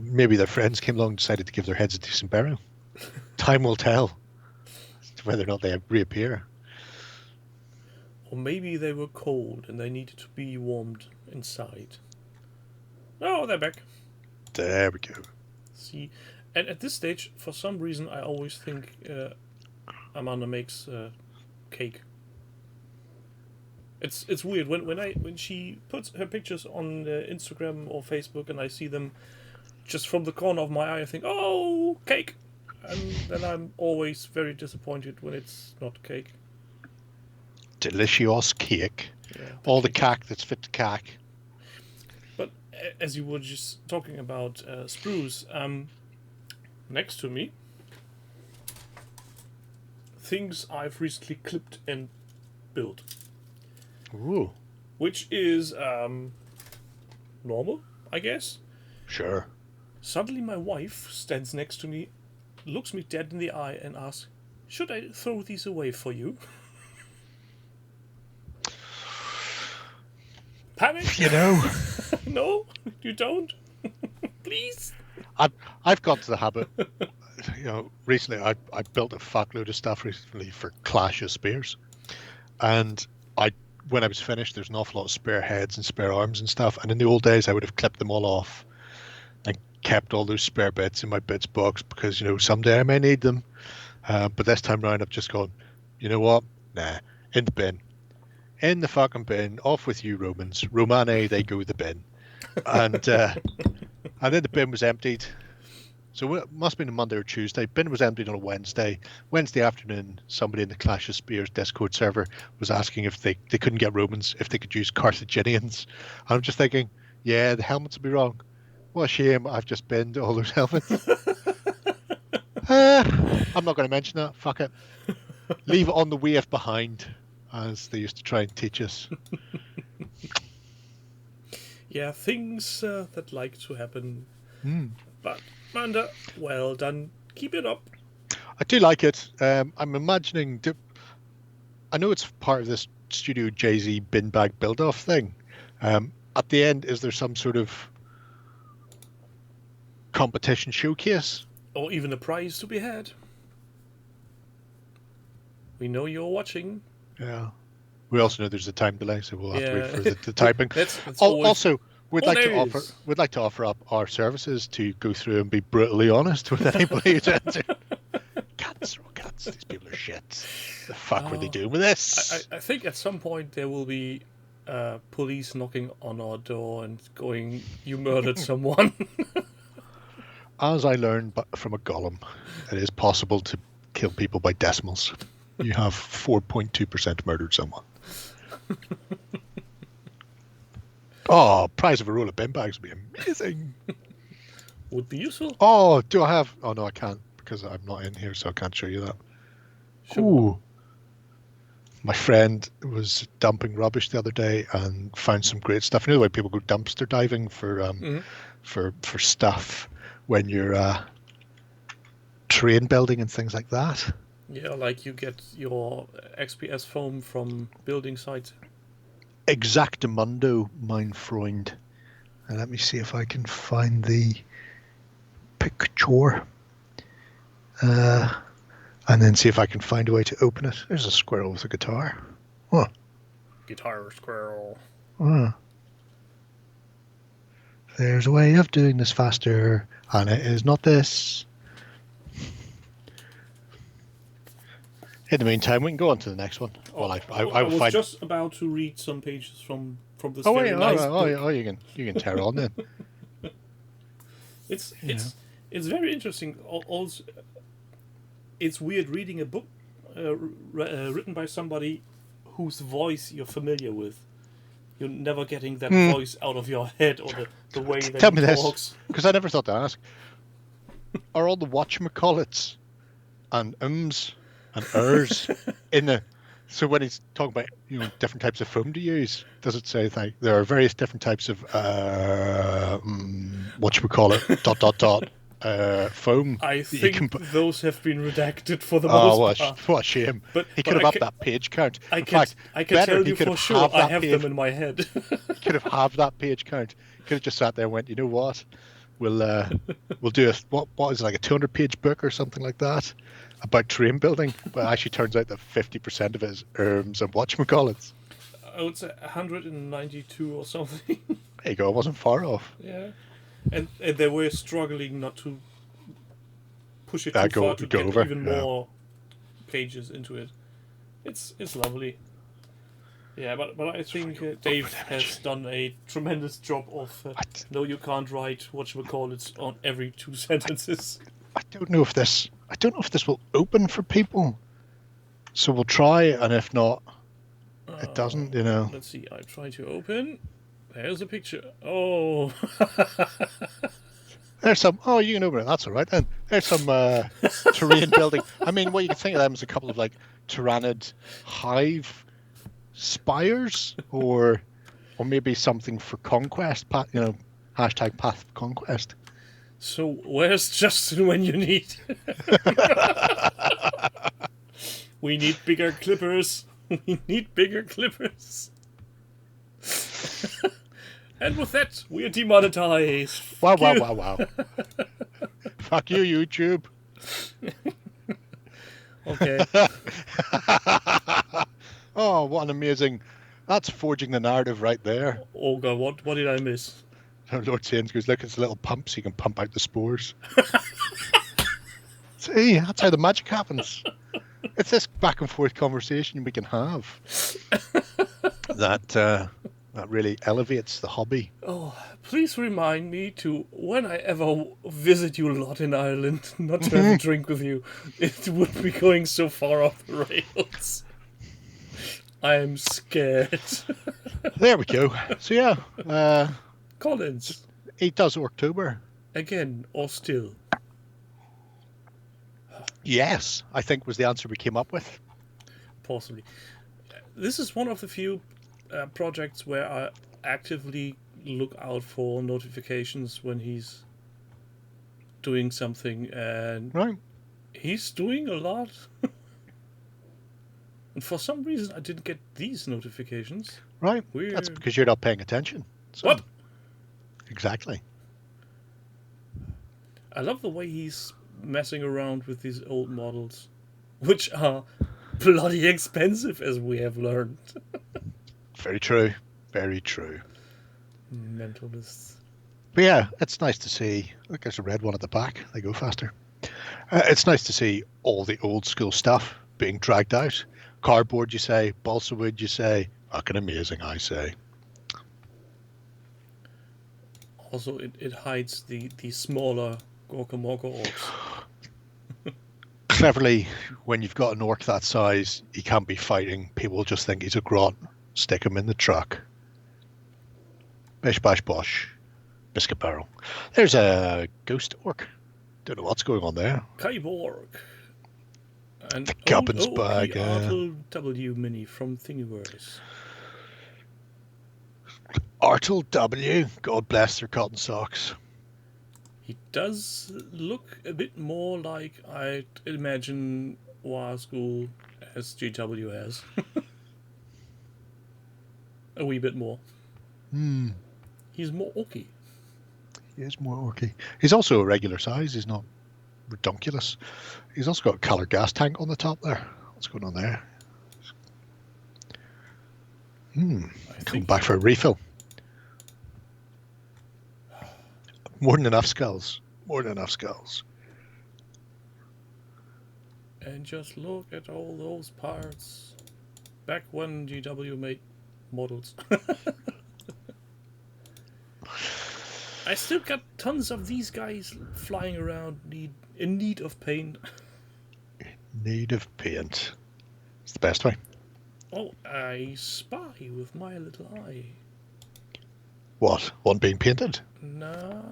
[SPEAKER 5] Maybe their friends came along and decided to give their heads a decent burial. Time will tell as to whether or not they reappear.
[SPEAKER 4] Or maybe they were cold and they needed to be warmed inside. Oh, they're back.
[SPEAKER 5] There we go.
[SPEAKER 4] See, and at this stage, for some reason, I always think Amanda makes cake. It's weird when she puts her pictures on Instagram or Facebook and I see them just from the corner of my eye, I think, oh, cake, and then I'm always very disappointed when it's not cake.
[SPEAKER 5] Delicious cake.
[SPEAKER 4] Yeah,
[SPEAKER 5] All the cack that's fit to cack.
[SPEAKER 4] But as you were just talking about sprues, next to me, things I've recently clipped and built.
[SPEAKER 5] Ooh.
[SPEAKER 4] Which is normal, I guess.
[SPEAKER 5] Sure.
[SPEAKER 4] Suddenly my wife stands next to me, looks me dead in the eye and asks, should I throw these away for you? Panic?
[SPEAKER 5] You know.
[SPEAKER 4] No, you don't. Please.
[SPEAKER 5] I've got to the habit. You know, recently I built a fuckload of stuff recently for Clash of Spears, and when I was finished, there's an awful lot of spare heads and spare arms and stuff. And in the old days, I would have clipped them all off and kept all those spare bits in my bits box because, you know, someday I may need them. But this time round, I've just gone, you know what? Nah, in the bin. In the fucking bin. Off with you, Romans. Romani, they go the bin. And then the bin was emptied. So it must have been a Monday or Tuesday. Bin was emptied on a Wednesday. Wednesday afternoon, somebody in the Clash of Spears Discord server was asking if they couldn't get Romans, if they could use Carthaginians. And I'm just thinking, yeah, the helmets would be wrong. What a shame, I've just binned all those helmets. I'm not going to mention that. Fuck it. Leave it on the wave behind, as they used to try and teach us.
[SPEAKER 4] Yeah, things that like to happen. But, Manda, well done. Keep it up.
[SPEAKER 5] I do like it. I'm imagining... I know it's part of this Studio Jay-Z bin bag build-off thing. At the end, is there some sort of competition showcase?
[SPEAKER 4] Or even a prize to be had. We know you're watching.
[SPEAKER 5] Yeah. We also know there's a time delay, so we'll have to wait for the typing.
[SPEAKER 4] That's always...
[SPEAKER 5] Also, we'd like
[SPEAKER 4] hilarious.
[SPEAKER 5] to offer up our services to go through and be brutally honest with anybody who's answered. Cats. These people are shit. The fuck were they doing with this?
[SPEAKER 4] I think at some point there will be police knocking on our door and going, you murdered someone.
[SPEAKER 5] As I learned from a golem, it is possible to kill people by decimals. You have 4.2% murdered someone. Oh, prize of a roll of bin bags would be amazing.
[SPEAKER 4] Would be useful.
[SPEAKER 5] Oh, do I have... Oh, no, I can't because I'm not in here, so I can't show you that.
[SPEAKER 4] Sure.
[SPEAKER 5] Ooh. My friend was dumping rubbish the other day and found some great stuff. You know the way people go dumpster diving for stuff when you're train building and things like that?
[SPEAKER 4] Yeah, like you get your XPS foam from building sites.
[SPEAKER 5] Exactamundo, mein Freund. And let me see if I can find the picture. And then see if I can find a way to open it. There's a squirrel with a guitar. Huh.
[SPEAKER 4] Guitar squirrel.
[SPEAKER 5] Huh. There's a way of doing this faster, and it is not this. In the meantime, we can go on to the next one. Well, I
[SPEAKER 4] was
[SPEAKER 5] find...
[SPEAKER 4] just about to read some pages from this
[SPEAKER 5] Oh,
[SPEAKER 4] very
[SPEAKER 5] wait,
[SPEAKER 4] nice
[SPEAKER 5] oh,
[SPEAKER 4] book.
[SPEAKER 5] you can tear on then.
[SPEAKER 4] It's very interesting. Also, it's weird reading a book written by somebody whose voice you're familiar with. You're never getting that voice out of your head or the way that
[SPEAKER 5] Tell
[SPEAKER 4] he
[SPEAKER 5] me this,
[SPEAKER 4] talks.
[SPEAKER 5] because I never thought to ask. Are all the whatchamacallits and ums and ers in the... So when he's talking about, you know, different types of foam to use, does it say like there are various different types of whatchamacallit ... foam?
[SPEAKER 4] I think those have been redacted for the
[SPEAKER 5] Oh,
[SPEAKER 4] most part.
[SPEAKER 5] what a shame.
[SPEAKER 4] But
[SPEAKER 5] He could have upped that page count.
[SPEAKER 4] I
[SPEAKER 5] In
[SPEAKER 4] can
[SPEAKER 5] fact, better,
[SPEAKER 4] tell
[SPEAKER 5] he
[SPEAKER 4] you
[SPEAKER 5] could
[SPEAKER 4] for
[SPEAKER 5] have
[SPEAKER 4] sure
[SPEAKER 5] halved
[SPEAKER 4] I
[SPEAKER 5] that
[SPEAKER 4] have
[SPEAKER 5] page.
[SPEAKER 4] them in my head.
[SPEAKER 5] He could have halved that page count. He could have just sat there and went, you know what? We'll do a what is it, like a 200-page book or something like that about train building. But it actually turns out that 50% of it is erms and whatchamacallits.
[SPEAKER 4] I would say 192 or something.
[SPEAKER 5] There you go. It wasn't far off.
[SPEAKER 4] Yeah, and they were struggling not to push it too
[SPEAKER 5] Go
[SPEAKER 4] far to get
[SPEAKER 5] over,
[SPEAKER 4] even more pages into it. It's lovely. Yeah, but I think Dave has done a tremendous job of no, you can't write whatchamacallits on every 2 sentences.
[SPEAKER 6] I don't know if this will open for people. So we'll try, and if not, it doesn't, you know.
[SPEAKER 4] Let's see, I try to open. There's a picture. Oh.
[SPEAKER 6] There's some. Oh, you can open it. That's all right then. There's some terrain building. I mean, what you can think of them is a couple of like tyrannid hive spires, or maybe something for conquest. You know, hashtag path of conquest.
[SPEAKER 4] So where's Justin when you need? We need bigger clippers. We need bigger clippers. And with that, we are demonetized.
[SPEAKER 6] Wow. Fuck you, YouTube.
[SPEAKER 4] Okay.
[SPEAKER 6] Oh, what an amazing... That's forging the narrative right there.
[SPEAKER 4] Oh god, what did I miss?
[SPEAKER 6] Lord Sains goes, look, it's a little pump so you can pump out the spores. See, that's how the magic happens. It's this back and forth conversation we can have. That really elevates the hobby.
[SPEAKER 4] Oh, please remind me to, when I ever visit you a lot in Ireland, not to have a drink with you. It would be going so far off the rails. I am scared.
[SPEAKER 6] There we go. So yeah,
[SPEAKER 4] Collins.
[SPEAKER 6] it does October.
[SPEAKER 4] Again, or still?
[SPEAKER 6] Yes, I think was the answer we came up with.
[SPEAKER 4] Possibly. This is one of the few projects where I actively look out for notifications when he's doing something, and
[SPEAKER 6] Right.
[SPEAKER 4] he's doing a lot. And for some reason, I didn't get these notifications.
[SPEAKER 6] Right.
[SPEAKER 4] Weird.
[SPEAKER 6] That's because you're not paying attention. So,
[SPEAKER 4] What?
[SPEAKER 6] Exactly.
[SPEAKER 4] I love the way he's messing around with these old models, which are bloody expensive, as we have learned.
[SPEAKER 6] Very true. Very true.
[SPEAKER 4] Mentalists.
[SPEAKER 6] But yeah, it's nice to see. Look, there's a red one at the back. They go faster. It's nice to see all the old school stuff being dragged out. Cardboard, you say. Balsa wood, you say. Fucking amazing, I say.
[SPEAKER 4] Also, it hides the smaller Gorkamorka orcs.
[SPEAKER 6] Cleverly, when you've got an orc that size, he can't be fighting. People just think he's a grunt. Stick him in the truck. Bish bash bosh. Biscuit barrel. There's a ghost orc. Don't know what's going on there.
[SPEAKER 4] Kyborg. And
[SPEAKER 6] The Gubbins bag,
[SPEAKER 4] Artel W Mini from Thingiverse.
[SPEAKER 6] Artel W. God bless their cotton socks.
[SPEAKER 4] He does look a bit more like I'd imagine School as GW has. A wee bit more. He's more orky.
[SPEAKER 6] He is more orky. He's also a regular size. He's not redonkulous. He's also got a colour gas tank on the top there. What's going on there? Coming back for a refill. More than enough skulls. More than enough skulls.
[SPEAKER 4] And just look at all those parts. Back when GW made models. I still got tons of these guys flying around in need of paint.
[SPEAKER 6] Need of paint. It's the best way.
[SPEAKER 4] Oh, I spy with my little eye.
[SPEAKER 6] What? One being painted?
[SPEAKER 4] Nah.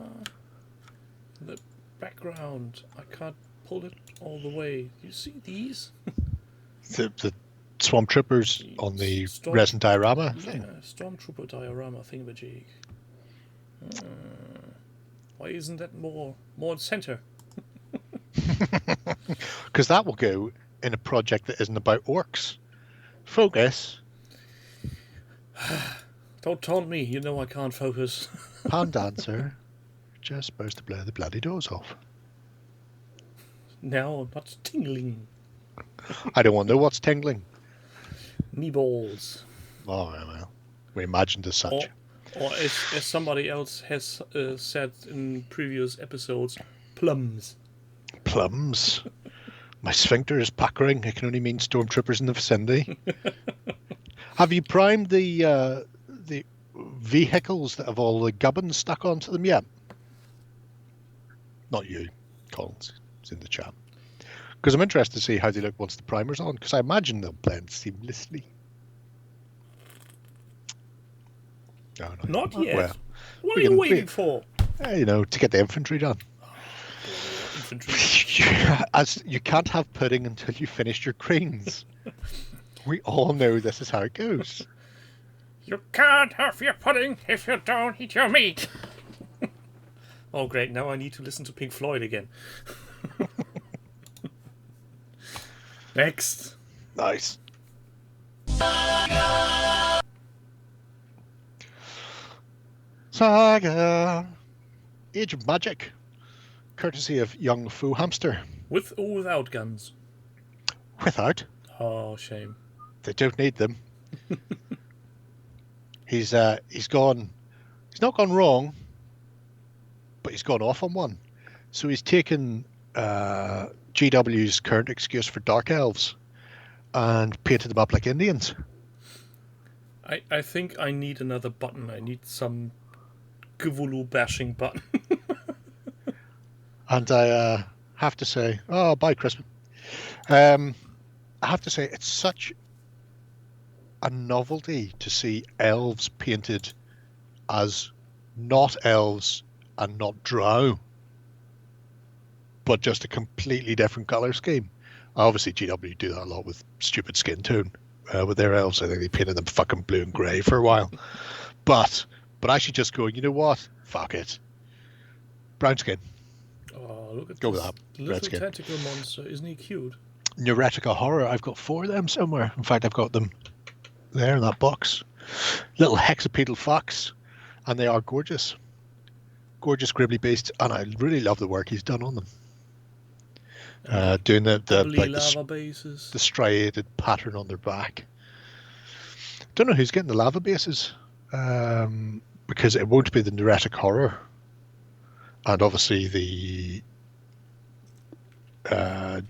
[SPEAKER 4] The background. I can't pull it all the way. You see these?
[SPEAKER 6] The Swamp Troopers on the
[SPEAKER 4] Storm-
[SPEAKER 6] resin diorama
[SPEAKER 4] Yeah,
[SPEAKER 6] thing.
[SPEAKER 4] Stormtrooper diorama thingamajig. Why isn't that more in center?
[SPEAKER 6] Because that will go in a project that isn't about orcs. Focus.
[SPEAKER 4] Don't taunt me, you know I can't focus.
[SPEAKER 6] Pan dancer. Just supposed to blow the bloody doors off.
[SPEAKER 4] Now I'm not tingling.
[SPEAKER 6] I don't want to know what's tingling.
[SPEAKER 4] Me balls.
[SPEAKER 6] Oh, well. We imagined as such.
[SPEAKER 4] Or as somebody else has said in previous episodes, plums.
[SPEAKER 6] Plums. My sphincter is puckering. It can only mean stormtroopers in the vicinity. Have you primed the vehicles that have all the gubbins stuck onto them yet? Not you, Collins. It's in the chat. Because I'm interested to see how they look once the primer's on, because I imagine they'll blend seamlessly. No,
[SPEAKER 4] Not yet.
[SPEAKER 6] Well,
[SPEAKER 4] What are you waiting for?
[SPEAKER 6] to get the infantry done.
[SPEAKER 4] Infantry.
[SPEAKER 6] As you can't have pudding until you finished your greens. We all know this is how it goes.
[SPEAKER 4] You can't have your pudding if you don't eat your meat. Oh, great. Now I need to listen to Pink Floyd again. Next.
[SPEAKER 6] Nice. Saga. Age of Magic. Courtesy of Young Foo Hamster.
[SPEAKER 4] With or without guns?
[SPEAKER 6] Without.
[SPEAKER 4] Oh, shame.
[SPEAKER 6] They don't need them. He's gone. He's not gone wrong, but he's gone off on one. So he's taken GW's current excuse for dark elves and painted them up like Indians.
[SPEAKER 4] I think I need another button. I need some Gvulu bashing button.
[SPEAKER 6] And I have to say, oh, bye, Crispin. I have to say, it's such a novelty to see elves painted as not elves and not drow, but just a completely different color scheme. Obviously, GW do that a lot with stupid skin tone with their elves. I think they painted them fucking blue and grey for a while. But actually just going, you know what? Fuck it. Brown skin.
[SPEAKER 4] Oh, look at
[SPEAKER 6] Go
[SPEAKER 4] this
[SPEAKER 6] with that.
[SPEAKER 4] little
[SPEAKER 6] Red skin.
[SPEAKER 4] tentacle monster. Isn't he cute?
[SPEAKER 6] Neuretica Horror. I've got 4 of them somewhere. In fact, I've got them there in that box. Little hexapedal fox. And they are gorgeous. Gorgeous gribbly beasts. And I really love the work he's done on them. Doing
[SPEAKER 4] lava bases.
[SPEAKER 6] the striated pattern on their back. Don't know who's getting the lava bases, because it won't be the Neuretic Horror, and obviously the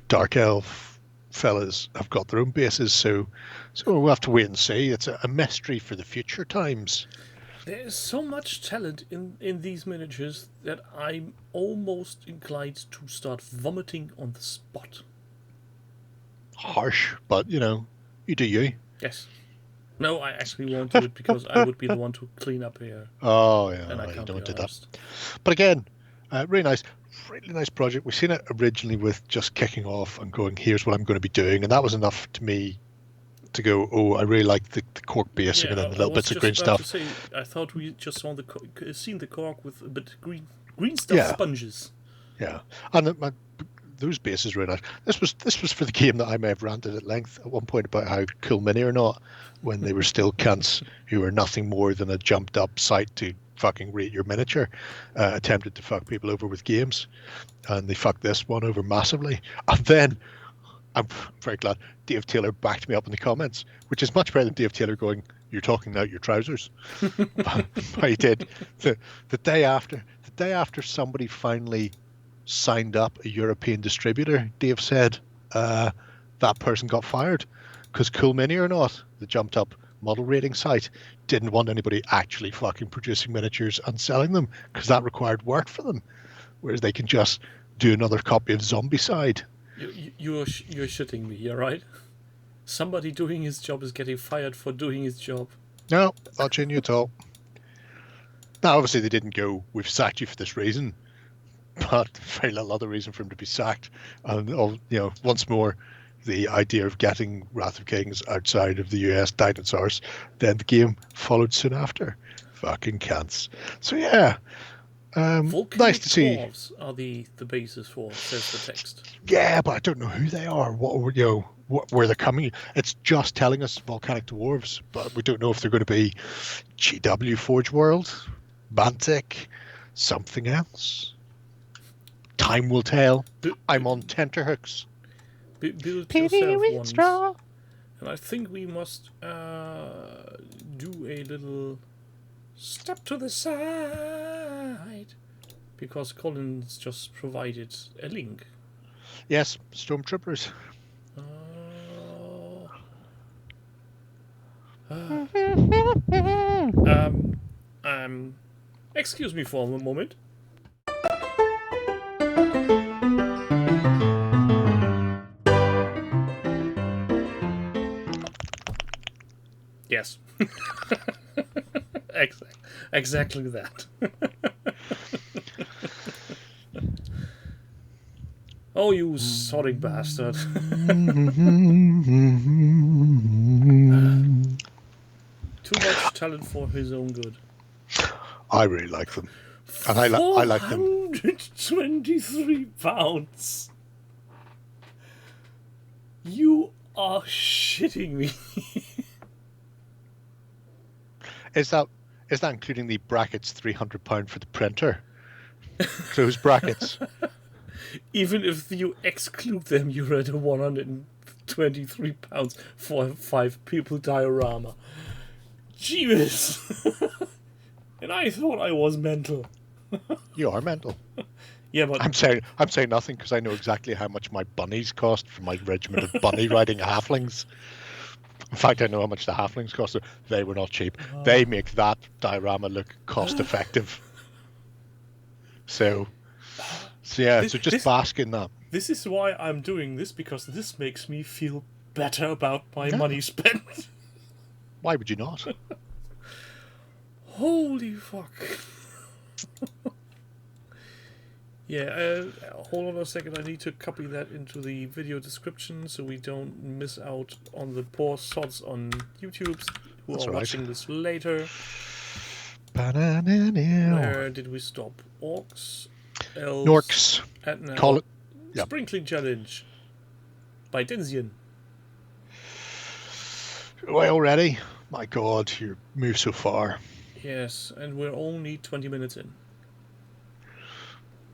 [SPEAKER 6] Dark Elf fellas have got their own bases. So we'll have to wait and see. It's a mystery for the future times.
[SPEAKER 4] There is so much talent in these miniatures that I'm almost inclined to start vomiting on the spot.
[SPEAKER 6] Harsh, but you do you.
[SPEAKER 4] Yes. No, I actually won't do it because I would be the one to clean up here.
[SPEAKER 6] Oh yeah,
[SPEAKER 4] And I
[SPEAKER 6] you
[SPEAKER 4] can't
[SPEAKER 6] don't
[SPEAKER 4] be
[SPEAKER 6] do that.
[SPEAKER 4] arsed.
[SPEAKER 6] But again, really nice project. We've seen it originally with just kicking off and going, here's what I'm going to be doing, and that was enough to me to go, oh, I really like the cork basing and then the little bits of green stuff.
[SPEAKER 4] To say, I thought we just saw seen the cork with a bit of green stuff sponges.
[SPEAKER 6] Yeah, and those bases were nice. This was for the game that I may have ranted at length at one point about how cool Mini are not, when they were still cunts who were nothing more than a jumped up site to fucking rate your miniature, attempted to fuck people over with games, and they fucked this one over massively. And then I'm very glad Dave Taylor backed me up in the comments, which is much better than Dave Taylor going, "You're talking out your trousers." But he did the day after somebody finally signed up a European distributor. Dave said that person got fired because Cool Mini or Not, the jumped up model rating site, didn't want anybody actually fucking producing miniatures and selling them because that required work for them, whereas they can just do another copy of Zombicide.
[SPEAKER 4] You're shitting me, you're right? Somebody doing his job is getting fired for doing his job.
[SPEAKER 6] No, not shitting you at all. Now, obviously, they didn't go, "We've sacked you for this reason," but very little other reason for him to be sacked. And once more, the idea of getting Wrath of Kings outside of the US dinosaurs, then the game followed soon after. Fucking cunts. So yeah. Nice to see.
[SPEAKER 4] Dwarves are the basis for, says the text.
[SPEAKER 6] Yeah, but I don't know who they are. Where they're coming. It's just telling us volcanic dwarves, but we don't know if they're going to be GW Forge World, Mantic, something else. Time will tell. I'm on tenterhooks.
[SPEAKER 4] Build yourself once. And I think we must do a little step to the side, because Collins just provided a link.
[SPEAKER 6] Yes, Stormtroopers.
[SPEAKER 4] Excuse me for a moment. Yes. Exactly that. Oh, you sodding bastard. Too much talent for his own good.
[SPEAKER 6] I really like them. And I like them.
[SPEAKER 4] 423 pounds. You are shitting me.
[SPEAKER 6] Is that including the brackets £300 for the printer? Close brackets.
[SPEAKER 4] Even if you exclude them, you're at a 123 pounds for a 5-people diorama. Jeez. And I thought I was mental.
[SPEAKER 6] You are mental.
[SPEAKER 4] Yeah, but
[SPEAKER 6] I'm saying nothing because I know exactly how much my bunnies cost for my regiment of bunny riding halflings. In fact, I know how much the halflings cost. They were not cheap. They make that diorama look cost effective. So yeah, so just bask in that.
[SPEAKER 4] This is why I'm doing this, because this makes me feel better about my money spent.
[SPEAKER 6] Why would you not?
[SPEAKER 4] Holy fuck. Yeah, hold on a second. I need to copy that into the video description so we don't miss out on the poor sods on YouTube who
[SPEAKER 6] That's
[SPEAKER 4] are
[SPEAKER 6] right.
[SPEAKER 4] watching this later.
[SPEAKER 6] Banana.
[SPEAKER 4] Where did we stop? Orcs, elves,
[SPEAKER 6] Norks.
[SPEAKER 4] and now
[SPEAKER 6] Call it. Yep.
[SPEAKER 4] Sprinkling Challenge by Denzian.
[SPEAKER 6] Away already? My God, you moved so far.
[SPEAKER 4] Yes, and we're only 20 minutes in.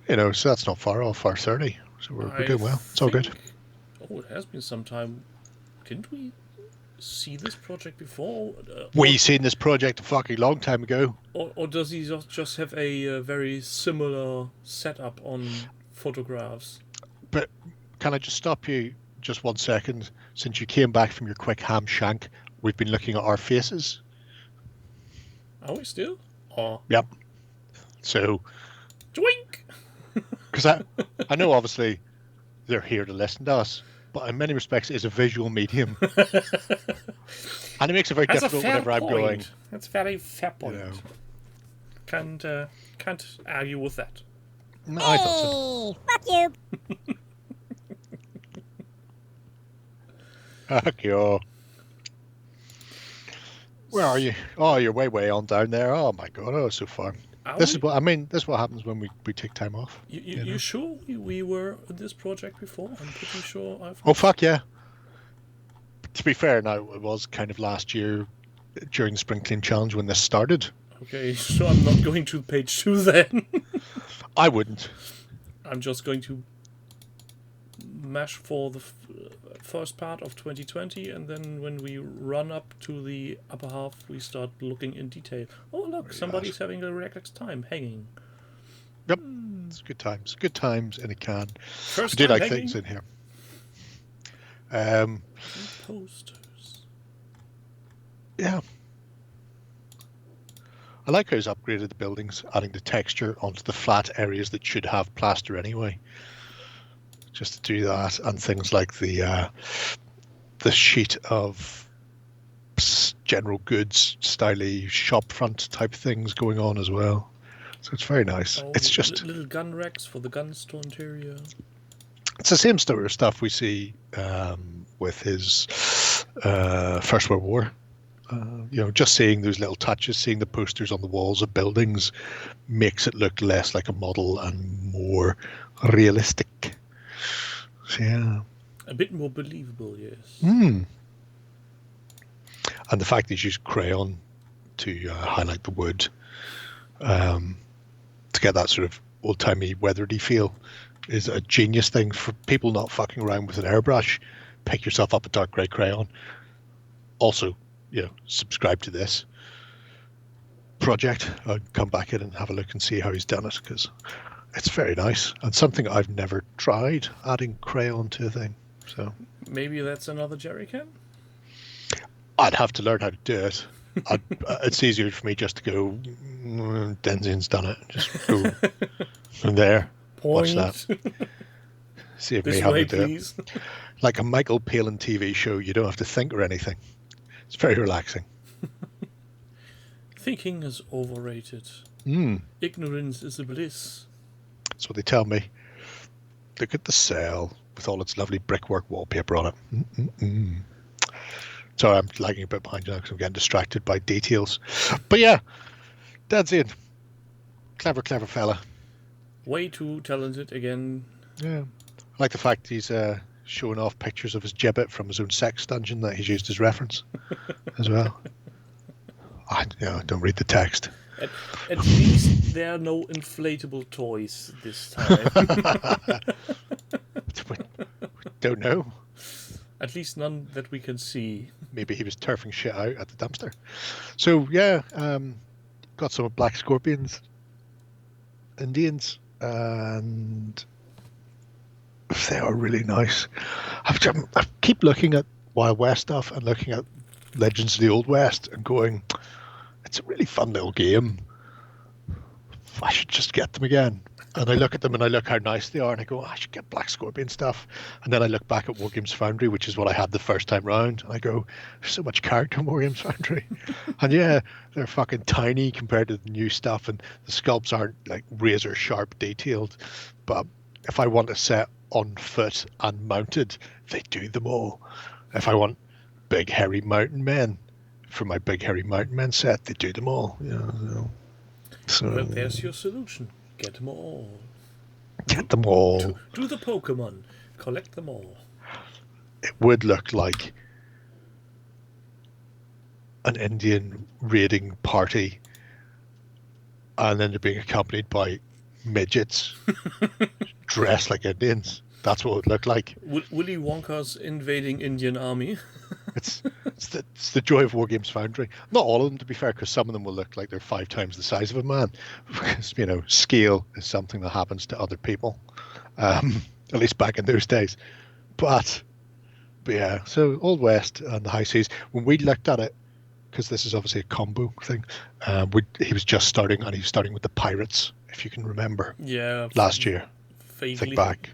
[SPEAKER 6] You know, so that's not far off our 30. So we're doing well. It's all good.
[SPEAKER 4] Oh, it has been some time. Didn't we see this project before?
[SPEAKER 6] We seen this project a fucking long time ago.
[SPEAKER 4] Or does he just have a very similar setup on photographs?
[SPEAKER 6] But can I just stop you just 1 second? Since you came back from your quick ham shank, we've been looking at our faces.
[SPEAKER 4] Are we still? Oh,
[SPEAKER 6] Yep. So,
[SPEAKER 4] twink!
[SPEAKER 6] because I know obviously they're here to listen to us, but in many respects it's a visual medium. And it makes it very
[SPEAKER 4] That's a
[SPEAKER 6] difficult
[SPEAKER 4] fair
[SPEAKER 6] whenever I'm
[SPEAKER 4] point.
[SPEAKER 6] going.
[SPEAKER 4] That's a very fair point.
[SPEAKER 6] You know.
[SPEAKER 4] Can't argue with that.
[SPEAKER 6] No, I thought so.
[SPEAKER 7] Fuck you.
[SPEAKER 6] Fuck you. Where are you? Oh, you're way on down there. Oh my God, oh, so far. This is what happens when we take time off.
[SPEAKER 4] You sure we were in this project before? I'm pretty sure I've...
[SPEAKER 6] Oh, fuck yeah. To be fair, now it was kind of last year during the Spring Clean Challenge when this started.
[SPEAKER 4] Okay, so I'm not going to page 2 then.
[SPEAKER 6] I wouldn't.
[SPEAKER 4] I'm just going to mash for the first part of 2020, and then when we run up to the upper half, we start looking in detail. Oh, look, somebody's having a relaxed time hanging.
[SPEAKER 6] Yep, it's good times. Good times in a can.
[SPEAKER 4] First
[SPEAKER 6] I do
[SPEAKER 4] time
[SPEAKER 6] like
[SPEAKER 4] hanging.
[SPEAKER 6] things in here.
[SPEAKER 4] Posters.
[SPEAKER 6] Yeah. I like how he's upgraded the buildings, adding the texture onto the flat areas that should have plaster anyway. Just to do that, and things like the sheet of general goods, styly shop front type things going on as well. So it's very nice.
[SPEAKER 4] Oh,
[SPEAKER 6] It's just
[SPEAKER 4] little gun racks for the gun store interior.
[SPEAKER 6] it's the same sort of stuff we see with his First World War. Just seeing those little touches, seeing the posters on the walls of buildings makes it look less like a model and more realistic. So, yeah.
[SPEAKER 4] A bit more believable, yes.
[SPEAKER 6] And the fact that he's used crayon to highlight the wood to get that sort of old-timey weathery feel is a genius thing for people not fucking around with an airbrush. Pick yourself up a dark grey crayon. Also, subscribe to this project. Come back in and have a look and see how he's done it, because it's very nice and something I've never tried, adding crayon to a thing. So
[SPEAKER 4] Maybe that's another jerry can?
[SPEAKER 6] I'd have to learn how to do it. It's easier for me just to go, Denzian's done it. Just go from there. Watch that. Save me
[SPEAKER 4] This
[SPEAKER 6] having
[SPEAKER 4] way,
[SPEAKER 6] to do it.
[SPEAKER 4] please.
[SPEAKER 6] Like a Michael Palin TV show, you don't have to think or anything. It's very relaxing.
[SPEAKER 4] Thinking is overrated. Ignorance is a bliss.
[SPEAKER 6] That's what they tell me. Look at the cell with all its lovely brickwork wallpaper on it. Sorry, I'm lagging a bit behind you now because I'm getting distracted by details. But yeah, Denzian. Clever fella.
[SPEAKER 4] Way too talented again.
[SPEAKER 6] Yeah. I like the fact he's showing off pictures of his gibbet from his own sex dungeon that he's used as reference as well. I don't read the text.
[SPEAKER 4] At least there are no inflatable toys this time.
[SPEAKER 6] We don't know.
[SPEAKER 4] At least none that we can see.
[SPEAKER 6] Maybe he was turfing shit out at the dumpster. So yeah, got some Black Scorpions, Indians, and they are really nice. I keep looking at Wild West stuff and looking at Legends of the Old West and going, it's a really fun little game. I should just get them again. And I look at them and I look how nice they are and I go, I should get Black Scorpion stuff. And then I look back at Wargames Foundry, which is what I had the first time round. And I go, there's so much character in Wargames Foundry. And yeah, they're fucking tiny compared to the new stuff. And the sculpts aren't like razor sharp detailed. But if I want a set on foot and mounted, they do them all. If I want big hairy mountain men for my big hairy mountain men set, they do them all. So
[SPEAKER 4] Well, there's your solution. Get them all.
[SPEAKER 6] get them all.
[SPEAKER 4] Do the Pokemon. Collect them all.
[SPEAKER 6] It would look like an Indian raiding party, and then they're being accompanied by midgets dressed like Indians. That's what it would look like.
[SPEAKER 4] Willy Wonka's invading Indian army.
[SPEAKER 6] It's the joy of Wargames Foundry. Not all of them, to be fair, because some of them will look like they're 5 times the size of a man. Because, scale is something that happens to other people. At least back in those days. But yeah, so Old West and the High Seas, when we looked at it, because this is obviously a combo thing, he was just starting, and he was starting with the Pirates, if you can remember.
[SPEAKER 4] Yeah.
[SPEAKER 6] Last year.
[SPEAKER 4] Vaguely.
[SPEAKER 6] Think back.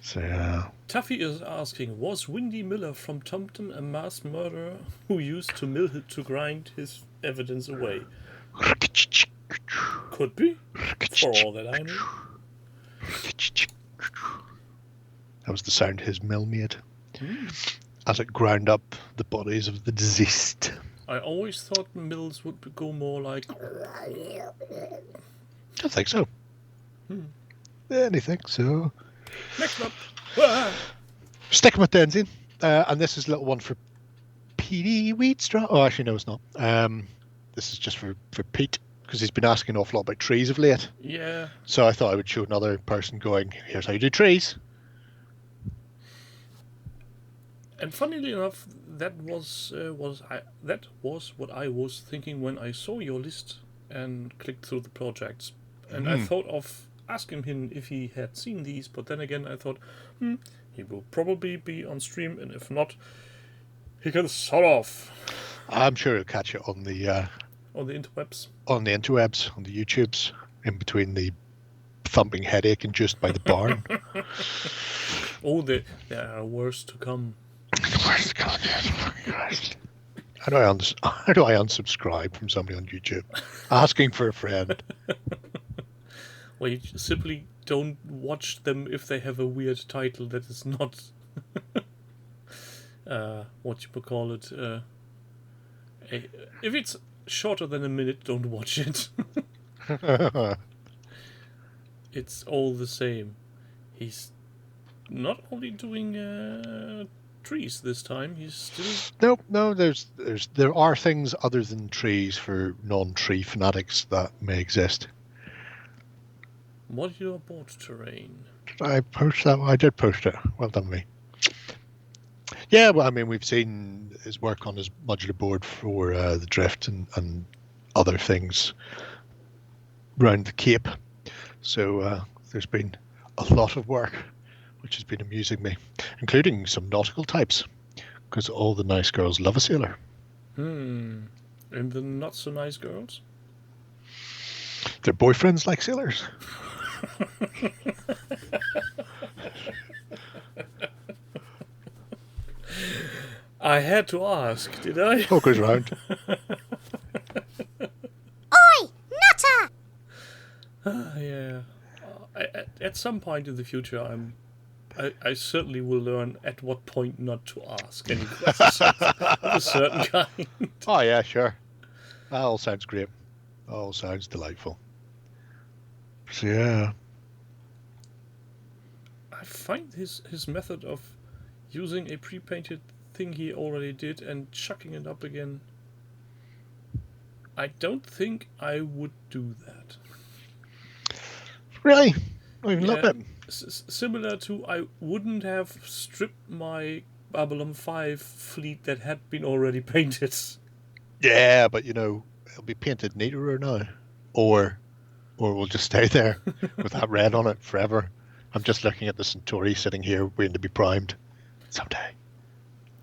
[SPEAKER 6] So yeah.
[SPEAKER 4] Tuffy is asking, was Windy Miller from Tompton a mass murderer who used to mill to grind his evidence away? Could be, for all that I know.
[SPEAKER 6] That was the sound his mill made as it ground up the bodies of the deceased.
[SPEAKER 4] I always thought mills would go more like...
[SPEAKER 6] I don't think so. Anything so.
[SPEAKER 4] Next up. Ah!
[SPEAKER 6] Sticking with Denzian, and this is a little one for Petey Wheatstraw. Oh, actually, no, it's not. This is just for Pete, because he's been asking an awful lot about trees of late.
[SPEAKER 4] Yeah.
[SPEAKER 6] So I thought I would show another person going, here's how you do trees.
[SPEAKER 4] And funnily enough, that was what I was thinking when I saw your list and clicked through the projects. And I thought of asking him if he had seen these, but then again I thought, he will probably be on stream, and if not, he can sort off.
[SPEAKER 6] I'm sure he'll catch it on the
[SPEAKER 4] interwebs.
[SPEAKER 6] On the interwebs, on the YouTubes, in between the thumping headache induced by the barn.
[SPEAKER 4] Oh, there are worse to come.
[SPEAKER 6] Worse to come, yes, fucking Christ. How do I unsubscribe from somebody on YouTube? Asking for a friend.
[SPEAKER 4] Well, you simply don't watch them if they have a weird title that is not what you would call it. If it's shorter than a minute, don't watch it. It's all the same. He's not only doing trees this time. He's still
[SPEAKER 6] No. There are things other than trees for non-tree fanatics that may exist.
[SPEAKER 4] modular board terrain.
[SPEAKER 6] Did I post that? I did post it. Well done, me. Yeah, well, I mean, we've seen his work on his modular board for the drift and other things around the Cape. So there's been a lot of work, which has been amusing me, including some nautical types, because all the nice girls love a sailor.
[SPEAKER 4] And the not so nice girls?
[SPEAKER 6] Their boyfriends like sailors.
[SPEAKER 4] I had to ask, did I?
[SPEAKER 6] All goes round.
[SPEAKER 7] Oi, nutter!
[SPEAKER 4] Yeah. At some point in the future, I certainly will learn at what point not to ask any questions of a certain kind.
[SPEAKER 6] Oh yeah, sure. That all sounds great. All sounds delightful. So yeah.
[SPEAKER 4] I find his method of using a pre-painted thing he already did and chucking it up again. I don't think I would do that.
[SPEAKER 6] Really? Not even a little bit.
[SPEAKER 4] Similar to I wouldn't have stripped my Babylon 5 fleet that had been already painted.
[SPEAKER 6] Yeah, but it'll be painted neater now. Or we'll just stay there with that red on it forever. I'm just looking at the Centauri sitting here waiting to be primed someday.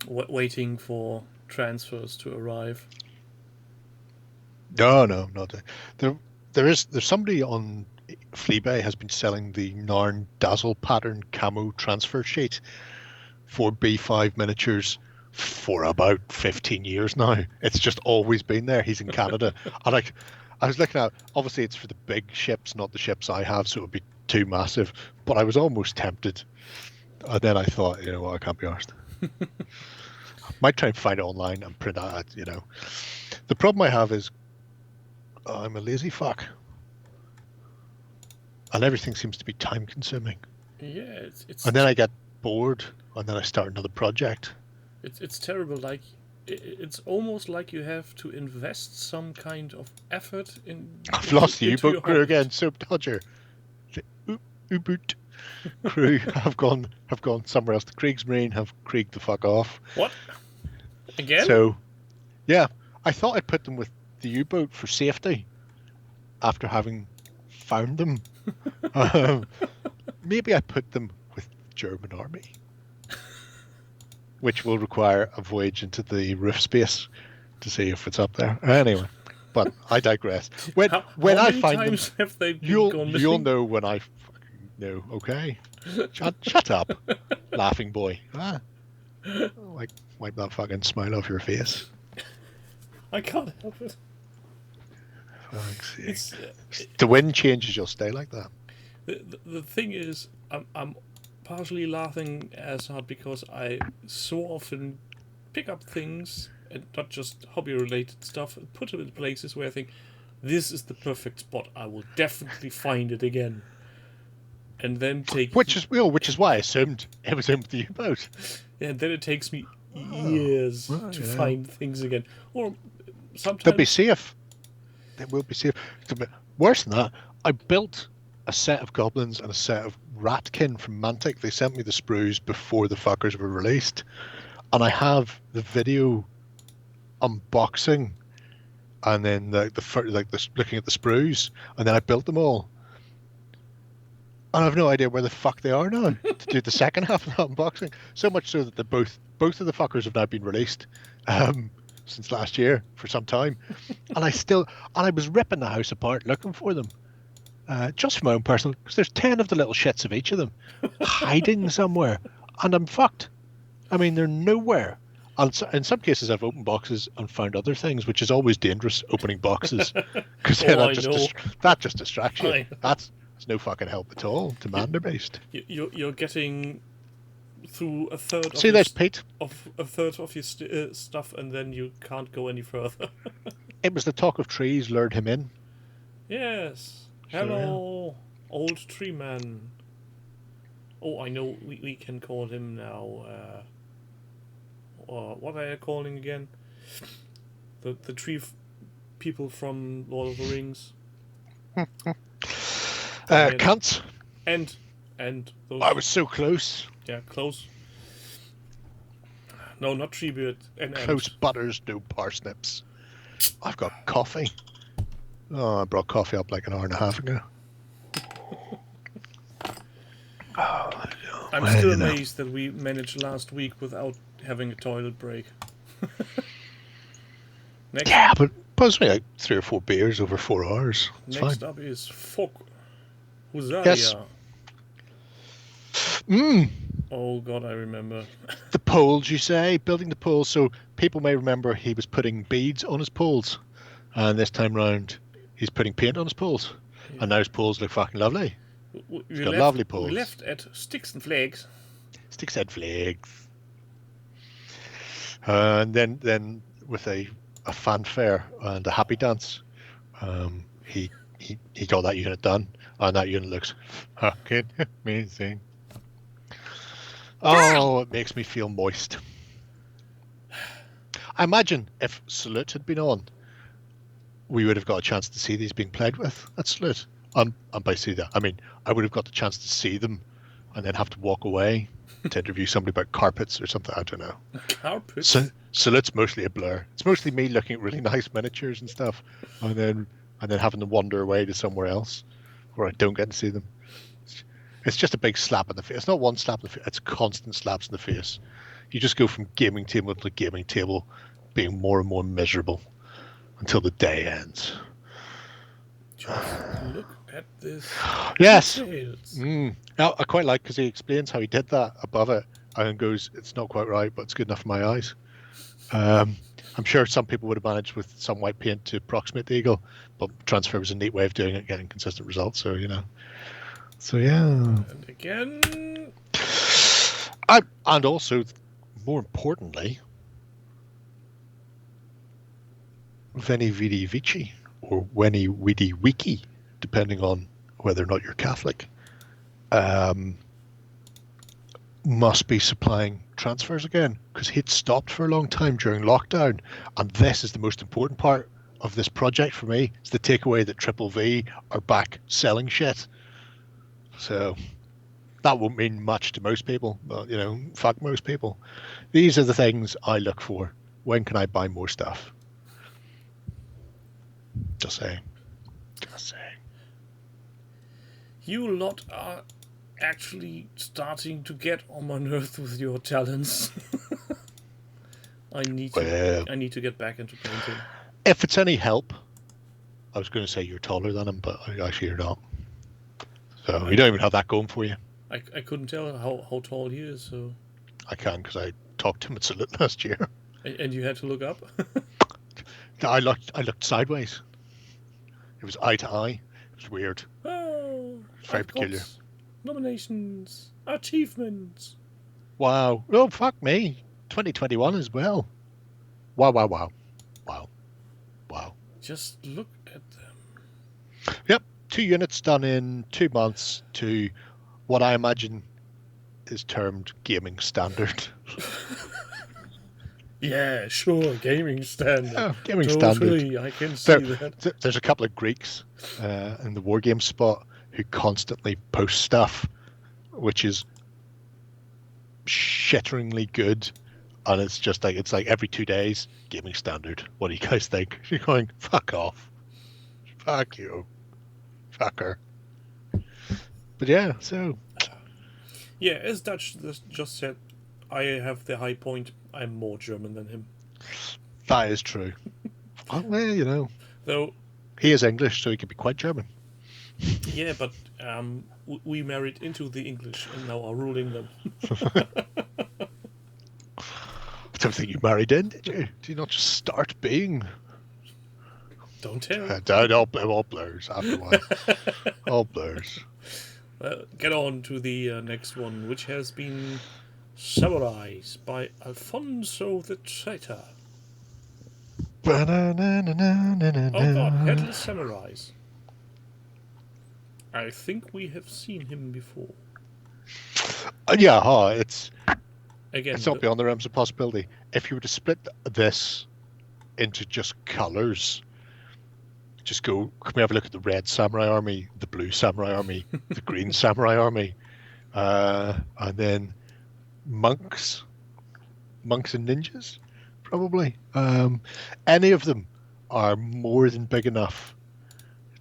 [SPEAKER 4] Waiting for transfers to arrive.
[SPEAKER 6] No, not there's somebody on Fleabay has been selling the Narn Dazzle pattern camo transfer sheet for B5 miniatures for about 15 years now. It's just always been there. He's in Canada. And I was looking at, obviously it's for the big ships, not the ships I have, so it would be too massive. But I was almost tempted. And then I thought, you know what, I can't be arsed. Might try and find it online and print out, The problem I have is I'm a lazy fuck. And everything seems to be time consuming.
[SPEAKER 4] Yeah, it's
[SPEAKER 6] and then I get bored, and then I start another project.
[SPEAKER 4] It's terrible. Like it's almost like you have to invest some kind of effort in.
[SPEAKER 6] I've lost the
[SPEAKER 4] into
[SPEAKER 6] U-boat
[SPEAKER 4] your
[SPEAKER 6] crew
[SPEAKER 4] hobby.
[SPEAKER 6] again. Soap Dodger. The U-boat crew have gone somewhere else. The Kriegsmarine have Krieg the fuck off.
[SPEAKER 4] What? Again?
[SPEAKER 6] So, yeah, I thought I'd put them with the U-boat for safety after having found them. Maybe I put them with the German army, which will require a voyage into the roof space to see if it's up there. Anyway, but I digress. When
[SPEAKER 4] How
[SPEAKER 6] I
[SPEAKER 4] many
[SPEAKER 6] find them,
[SPEAKER 4] times have they been
[SPEAKER 6] you'll
[SPEAKER 4] gone missing?
[SPEAKER 6] know when I fucking know. Okay, shut up, laughing boy. Like wipe that fucking smile off your face.
[SPEAKER 4] I can't help it.
[SPEAKER 6] Fuck's sake. The wind changes, you'll stay like that.
[SPEAKER 4] The thing is, I'm partially laughing as hard because I so often pick up things, and not just hobby-related stuff, and put them in places where I think, this is the perfect spot, I will definitely find it again. And then take...
[SPEAKER 6] Which is why I assumed it was in the U-boat.
[SPEAKER 4] And then it takes me years to find things again. Or sometimes...
[SPEAKER 6] They'll be safe. They will be safe. Worse than that, I built a set of goblins and a set of ratkin from Mantic. They sent me the sprues before the fuckers were released, and I have the video unboxing, and then the looking at the sprues, and then I built them all. And I have no idea where the fuck they are now to do the second half of that unboxing. So much so that both of the fuckers have now been released. Since last year for some time, and I was ripping the house apart looking for them, just for my own personal, because there's 10 of the little shits of each of them hiding somewhere, and I'm fucked. I mean, they're nowhere. And so, in some cases, I've opened boxes and found other things, which is always dangerous, opening boxes, because that just distracts you. That's no fucking help at all. Demander based.
[SPEAKER 4] You're getting through a third.
[SPEAKER 6] See, there's Pete.
[SPEAKER 4] Of a third of your stuff, and then you can't go any further.
[SPEAKER 6] It was the talk of trees lured him in.
[SPEAKER 4] Yes. Hello, old tree man. Oh, I know. We can call him now. What are you calling again? The tree people from Lord of the Rings.
[SPEAKER 6] Cunts.
[SPEAKER 4] And those.
[SPEAKER 6] I was so close.
[SPEAKER 4] Yeah, close. No, not Treebeard.
[SPEAKER 6] Close butters, no parsnips. I've got coffee. Oh, I brought coffee up like an hour and a half ago.
[SPEAKER 4] I'm still amazed that we managed last week without having a toilet break. Next,
[SPEAKER 6] Yeah, but it's only like 3 or 4 beers over 4 hours. It's
[SPEAKER 4] next
[SPEAKER 6] fine.
[SPEAKER 4] up is Huzza.
[SPEAKER 6] Yes.
[SPEAKER 4] Oh god, I remember.
[SPEAKER 6] The poles, you say, building the poles. So people may remember he was putting beads on his poles, and this time round, he's putting paint on his poles, and now his poles look fucking lovely.
[SPEAKER 4] We
[SPEAKER 6] got lovely poles.
[SPEAKER 4] We left at Sticks and Flags.
[SPEAKER 6] Sticks and flags. And then with a fanfare and a happy dance, he got that unit done, and that unit looks fucking amazing. Oh, it makes me feel moist. I imagine if Salute had been on, we would have got a chance to see these being played with at Salute. And by see that, I mean I would have got the chance to see them, and then have to walk away to interview somebody about carpets or something. I don't know.
[SPEAKER 4] Carpets?
[SPEAKER 6] So it's mostly a blur. It's mostly me looking at really nice miniatures and stuff, and then having to wander away to somewhere else where I don't get to see them. It's just a big slap in the face. It's not one slap in the face. It's constant slaps in the face. You just go from gaming table to gaming table, being more and more miserable until the day ends.
[SPEAKER 4] Just look at this.
[SPEAKER 6] Yes.
[SPEAKER 4] Details.
[SPEAKER 6] Now, I quite like because he explains how he did that above it and goes, "It's not quite right, but it's good enough for my eyes." I'm sure some people would have managed with some white paint to approximate the eagle, but transfer was a neat way of doing it, getting consistent results. So So yeah.
[SPEAKER 4] And again.
[SPEAKER 6] And also, more importantly, Veni Vidi Vici, or Veni Vidi Wiki, depending on whether or not you're Catholic, must be supplying transfers again, because he'd stopped for a long time during lockdown, and this is the most important part of this project for me. It's the takeaway that Triple V are back selling shit. So that won't mean much to most people, but fuck most people. These are the things I look for. When can I buy more stuff? Just saying.
[SPEAKER 4] You lot are actually starting to get on my nerves with your talents. I need to get back into painting.
[SPEAKER 6] If it's any help, I was going to say you're taller than him, but actually you're not. So you don't even have that going for you.
[SPEAKER 4] I couldn't tell how tall he is, so...
[SPEAKER 6] I can, because I talked to him at Salute last year.
[SPEAKER 4] And you had to look up?
[SPEAKER 6] I looked sideways. It was eye to eye. It was weird.
[SPEAKER 4] Oh,
[SPEAKER 6] It's very peculiar.
[SPEAKER 4] Nominations, achievements.
[SPEAKER 6] Wow. Oh, fuck me. 2021 as well. Wow.
[SPEAKER 4] Just look at them.
[SPEAKER 6] Yep. 2 units done in 2 months to what I imagine is termed gaming standard.
[SPEAKER 4] Yeah, sure, gaming standard.
[SPEAKER 6] Oh, gaming
[SPEAKER 4] totally,
[SPEAKER 6] standard.
[SPEAKER 4] I can see that.
[SPEAKER 6] There's a couple of Greeks in the Wargame spot who constantly post stuff, which is shitteringly good. And it's just it's like every 2 days, gaming standard. What do you guys think? You're going, fuck off. Fuck you. Fucker. But yeah, so...
[SPEAKER 4] Yeah, as Dutch just said, I have the high point. I'm more German than him.
[SPEAKER 6] That is true. Well,
[SPEAKER 4] Though...
[SPEAKER 6] He is English, so he can be quite German.
[SPEAKER 4] Yeah, but we married into the English and now are ruling them.
[SPEAKER 6] I don't think you married in, did you? Did you not just start being?
[SPEAKER 4] Don't tell.
[SPEAKER 6] All blurs afterwards. All blurs.
[SPEAKER 4] Get on to the next one, which has been summarized by Alfonso the Traitor. Oh god, Headless Samurais. I think we have seen him before.
[SPEAKER 6] It's not beyond the realms of possibility. If you were to split this into just colours, just go, can we have a look at the red samurai army, the blue samurai army, the green samurai army, and then monks and ninjas, probably. Any of them are more than big enough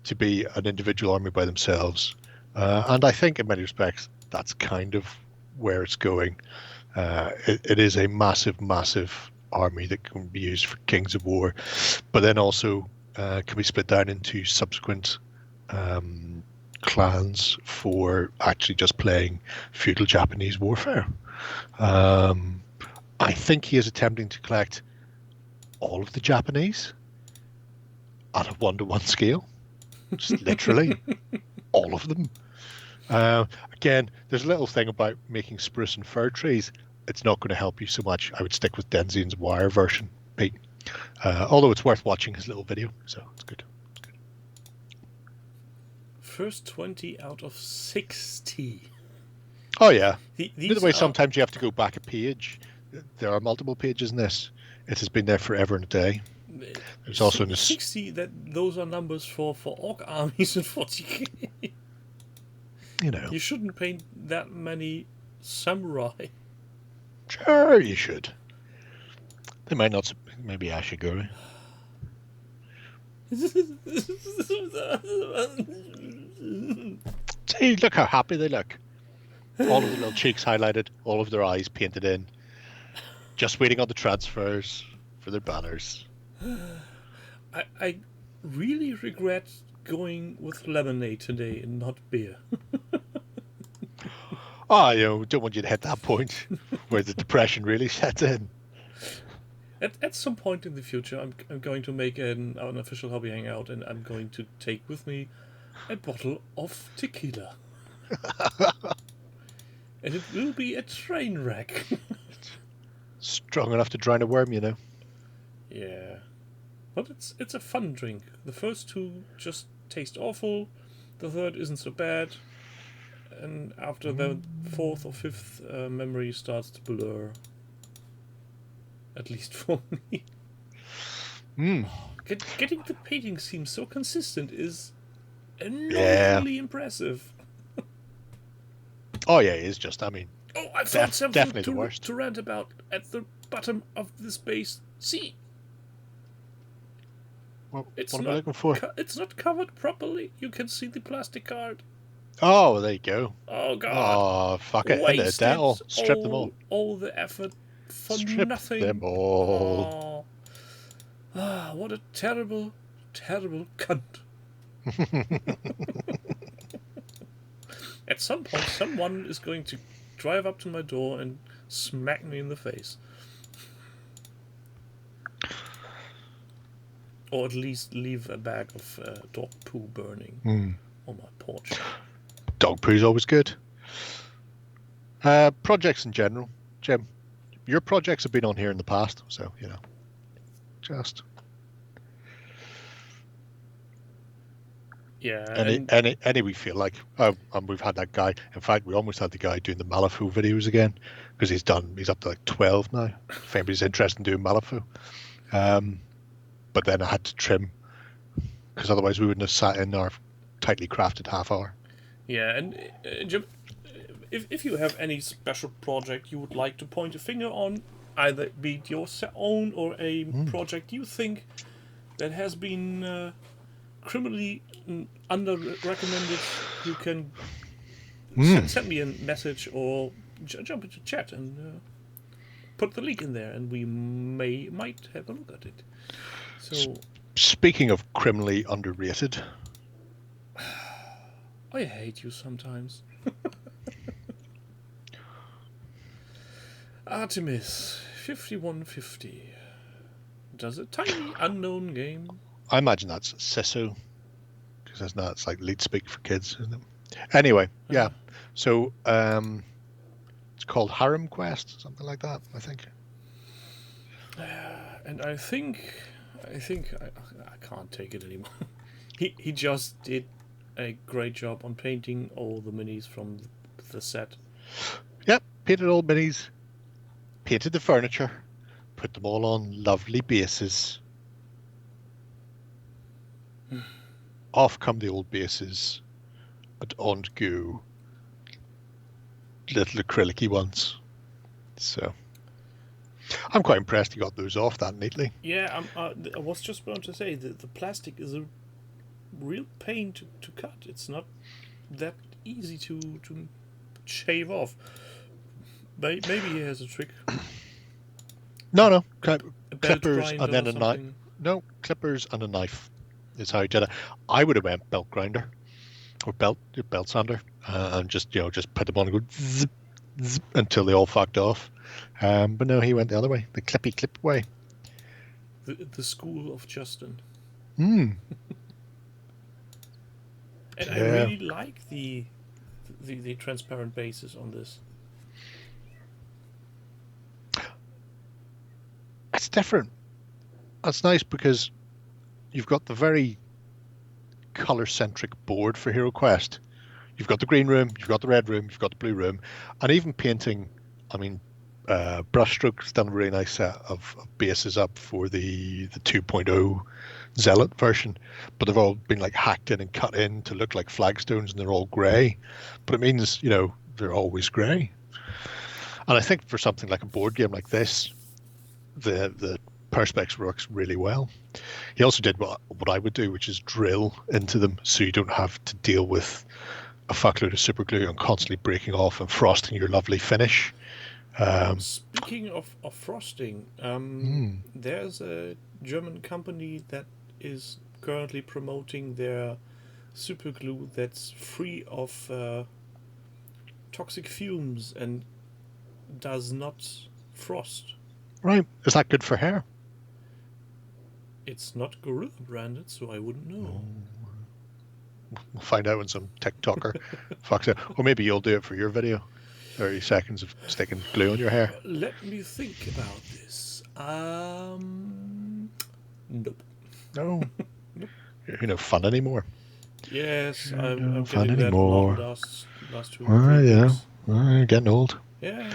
[SPEAKER 6] to be an individual army by themselves. And I think in many respects, that's kind of where it's going. It is a massive, massive army that can be used for Kings of War, but then also can be split down into subsequent clans for actually just playing feudal Japanese warfare. I think he is attempting to collect all of the Japanese at a 1-to-1 scale, just literally all of them. Again, there's a little thing about making spruce and fir trees. It's not going to help you so much. I would stick with Denzian's wire version, Pete. Although it's worth watching his little video, so it's good.
[SPEAKER 4] First 20 out of 60.
[SPEAKER 6] Oh yeah. By
[SPEAKER 4] These
[SPEAKER 6] the way,
[SPEAKER 4] are-
[SPEAKER 6] sometimes you have to go back a page. There are multiple pages in this. It has been there forever and a day. There's also in this.
[SPEAKER 4] 60. Those are numbers for orc armies in 40k.
[SPEAKER 6] You know,
[SPEAKER 4] You shouldn't paint that many samurai.
[SPEAKER 6] sure you should. They might not. Maybe I should go. See, look how happy they look. All of the little cheeks highlighted, all of their eyes painted in. Just waiting on the transfers for their banners.
[SPEAKER 4] I really regret going with lemonade today and not beer.
[SPEAKER 6] Don't want you to hit that point where the depression really sets in.
[SPEAKER 4] At some point in the future, I'm going to make an unofficial hobby hangout, and I'm going to take with me a bottle of tequila. And it will be a train wreck.
[SPEAKER 6] Strong enough to drown a worm, you know.
[SPEAKER 4] Yeah. But it's a fun drink. The first two just taste awful. The third isn't so bad. And after the fourth or fifth, memory starts to blur. At least for me. Getting the painting seem so consistent is enormously impressive.
[SPEAKER 6] Oh yeah, it's just, I mean,
[SPEAKER 4] Oh, I found something
[SPEAKER 6] definitely the worst.
[SPEAKER 4] to rant about at the bottom of this base. See,
[SPEAKER 6] what
[SPEAKER 4] it's
[SPEAKER 6] am I
[SPEAKER 4] not
[SPEAKER 6] looking for?
[SPEAKER 4] it's not covered properly. You can see the plastic card.
[SPEAKER 6] Oh, there you go.
[SPEAKER 4] Oh God!
[SPEAKER 6] Oh, fuck it. Isn't it?
[SPEAKER 4] Wasted
[SPEAKER 6] That all. Strip them all.
[SPEAKER 4] All the effort for
[SPEAKER 6] Strip
[SPEAKER 4] nothing.
[SPEAKER 6] them all.
[SPEAKER 4] Oh. What a terrible, terrible cunt. At some point, someone is going to drive up to my door and smack me in the face. Or at least leave a bag of dog poo burning on my porch.
[SPEAKER 6] Dog poo's always good. Projects in general. Jim, your projects have been on here in the past, so, you know. Just.
[SPEAKER 4] Yeah.
[SPEAKER 6] Any we feel like. And we've had that guy. In fact, we almost had the guy doing the Malifaux videos again, because he's up to like 12 now. If anybody's interested in doing Malifaux. But then I had to trim, because otherwise we wouldn't have sat in our tightly crafted half hour.
[SPEAKER 4] Yeah, and Jim, if you have any special project you would like to point a finger on, either be it your own or a project you think that has been criminally under-recommended, you can send me a message or jump into chat and put the link in there, and we might have a look at it. So,
[SPEAKER 6] speaking of criminally underrated,
[SPEAKER 4] I hate you sometimes. Artemis 5150 does a tiny unknown game.
[SPEAKER 6] I imagine that's Sisso, because that's like lead speak for kids, isn't it? Anyway, yeah. So it's called Harem Quest, something like that, I think.
[SPEAKER 4] And I think I can't take it anymore. He just did a great job on painting all the minis from the set.
[SPEAKER 6] Yep, painted all minis, painted the furniture, put them all on lovely bases. Off come the old bases, and on go little acrylic-y ones. So I'm quite impressed he got those off that neatly.
[SPEAKER 4] Yeah, I was just about to say that the plastic is a real pain to cut. It's not that easy to shave off. Maybe he has a trick.
[SPEAKER 6] No,
[SPEAKER 4] A belt
[SPEAKER 6] clippers
[SPEAKER 4] grinder
[SPEAKER 6] and then
[SPEAKER 4] or
[SPEAKER 6] a knife.
[SPEAKER 4] something?
[SPEAKER 6] No, clippers and a knife is how he did it. I would have went belt grinder or belt sander and just put them on and go zip, zip, until they all fucked off. But no, he went the other way, the clippy clip way.
[SPEAKER 4] The school of Justin.
[SPEAKER 6] Hmm.
[SPEAKER 4] And I
[SPEAKER 6] Yeah.
[SPEAKER 4] really like the transparent bases on this.
[SPEAKER 6] It's different. That's nice because you've got the very color-centric board for Hero Quest. You've got the green room, you've got the red room, you've got the blue room, and even painting. I mean, Brushstroke's done a really nice set of bases up for the 2.0 Zealot version, but they've all been like hacked in and cut in to look like flagstones, and they're all grey. But it means they're always grey. And I think for something like a board game like this, the perspex works really well. He also did what I would do, which is drill into them, so you don't have to deal with a fuckload of super glue and constantly breaking off and frosting your lovely finish.
[SPEAKER 4] Speaking of frosting, there's a German company that is currently promoting their super glue that's free of toxic fumes and does not frost.
[SPEAKER 6] Right. Is that good for hair?
[SPEAKER 4] It's not Gorilla branded, so I wouldn't know.
[SPEAKER 6] We'll find out when some TikToker fucks it. Or maybe you'll do it for your video. 30 seconds of sticking glue on your hair.
[SPEAKER 4] Let me think about this. Nope.
[SPEAKER 6] No. You're no fun anymore.
[SPEAKER 4] Yes,
[SPEAKER 6] You're
[SPEAKER 4] I'm
[SPEAKER 6] no fun
[SPEAKER 4] getting that
[SPEAKER 6] anymore.
[SPEAKER 4] a lot last 2
[SPEAKER 6] Oh,
[SPEAKER 4] or 3
[SPEAKER 6] yeah.
[SPEAKER 4] weeks.
[SPEAKER 6] Oh, you're getting old.
[SPEAKER 4] Yeah.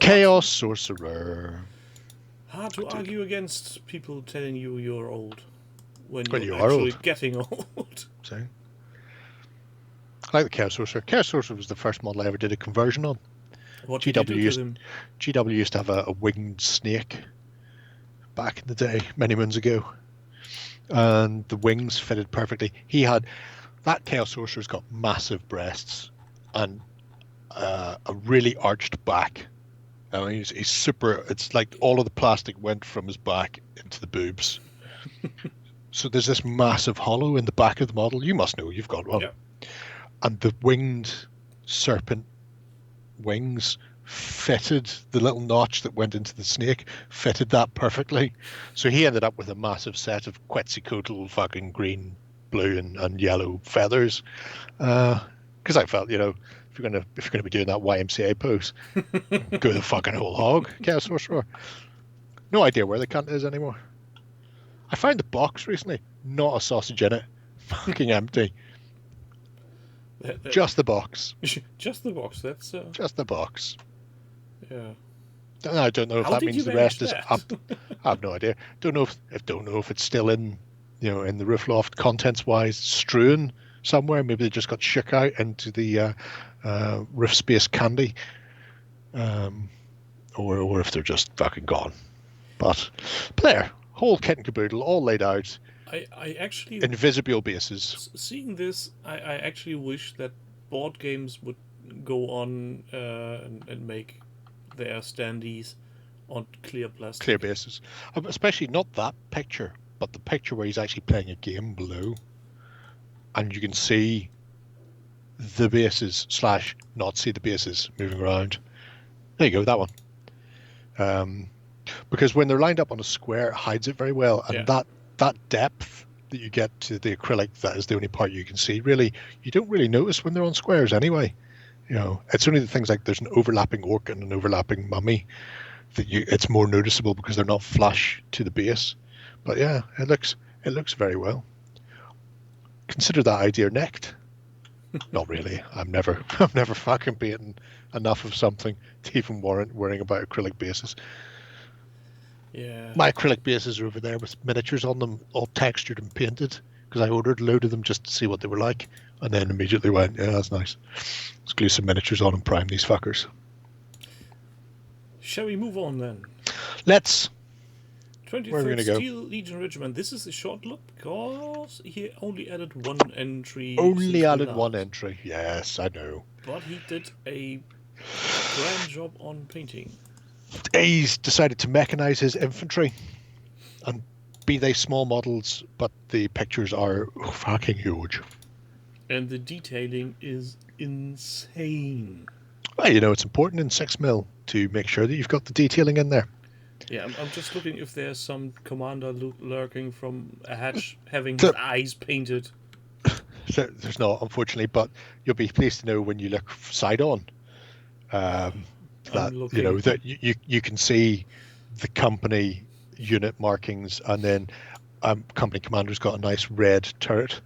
[SPEAKER 6] Chaos Sorcerer.
[SPEAKER 4] Hard to argue against people telling you're old when
[SPEAKER 6] Well,
[SPEAKER 4] you're
[SPEAKER 6] you are
[SPEAKER 4] actually
[SPEAKER 6] old.
[SPEAKER 4] getting old.
[SPEAKER 6] See? I like the Chaos Sorcerer. Chaos Sorcerer was the first model I ever did a conversion on.
[SPEAKER 4] What did you do to them?
[SPEAKER 6] GW used to have a winged snake back in the day, many moons ago. And the wings fitted perfectly. That Chaos Sorcerer's got massive breasts and a really arched back. I mean, he's super. It's like all of the plastic went from his back into the boobs. So there's this massive hollow in the back of the model. You must know, you've got one.
[SPEAKER 4] Yeah.
[SPEAKER 6] And the winged serpent wings fitted the little notch that went into the snake, fitted that perfectly. So he ended up with a massive set of Quetzalcoatl fucking green, blue, and yellow feathers. Because I felt, if you're gonna be doing that YMCA pose, go the fucking whole hog, Chaos Sorcerer. No idea where the cunt is anymore. I found the box recently, not a sausage in it, fucking empty. Just the box.
[SPEAKER 4] Just the box. That's
[SPEAKER 6] Just the box.
[SPEAKER 4] yeah.
[SPEAKER 6] I don't know if
[SPEAKER 4] How
[SPEAKER 6] that
[SPEAKER 4] did
[SPEAKER 6] means
[SPEAKER 4] you
[SPEAKER 6] the rest
[SPEAKER 4] manage
[SPEAKER 6] is
[SPEAKER 4] that?
[SPEAKER 6] up. I have no idea. Don't know if it's still in the roof loft, contents wise, strewn somewhere. Maybe they just got shook out into the roof space candy, or if they're just fucking gone. But there, whole kit and caboodle, all laid out.
[SPEAKER 4] I actually
[SPEAKER 6] Invisible bases.
[SPEAKER 4] seeing this. I actually wish that board games would go on and make their standees on clear plastic.
[SPEAKER 6] Clear bases. Especially not that picture, but the picture where he's actually playing a game below. And you can see the bases / not see the bases moving around. There you go, that one. Because when they're lined up on a square, it hides it very well. And that depth that you get to the acrylic, that is the only part you can see. Really, you don't really notice when they're on squares anyway. It's only the things like there's an overlapping orc and an overlapping mummy that it's more noticeable because they're not flush to the base. But yeah, it looks very well. Consider that idea necked. Not really. I'm never fucking painting enough of something to even warrant worrying about acrylic bases.
[SPEAKER 4] Yeah.
[SPEAKER 6] My acrylic bases are over there with miniatures on them, all textured and painted, because I ordered a load of them just to see what they were like, and then immediately went, yeah, that's nice. Let's glue some miniatures on and prime these fuckers.
[SPEAKER 4] Shall we move on then?
[SPEAKER 6] Let's. Where are we
[SPEAKER 4] 23rd
[SPEAKER 6] gonna go?
[SPEAKER 4] Steel Legion Regiment. This is a short look because he only added one entry.
[SPEAKER 6] Only
[SPEAKER 4] since
[SPEAKER 6] added
[SPEAKER 4] we
[SPEAKER 6] one
[SPEAKER 4] last.
[SPEAKER 6] entry. Yes, I know.
[SPEAKER 4] But he did a grand job on painting.
[SPEAKER 6] he's decided to mechanize his infantry, and be they small models, but the pictures are fucking huge.
[SPEAKER 4] And the detailing is insane.
[SPEAKER 6] Well, you know, it's important in 6mm to make sure that you've got the detailing in there.
[SPEAKER 4] Yeah, I'm just looking if there's some commander lurking from a hatch having his eyes painted.
[SPEAKER 6] So there's not, unfortunately, but you'll be pleased to know when you look side on that you know that you can see the company unit markings, and then company commander's got a nice red turret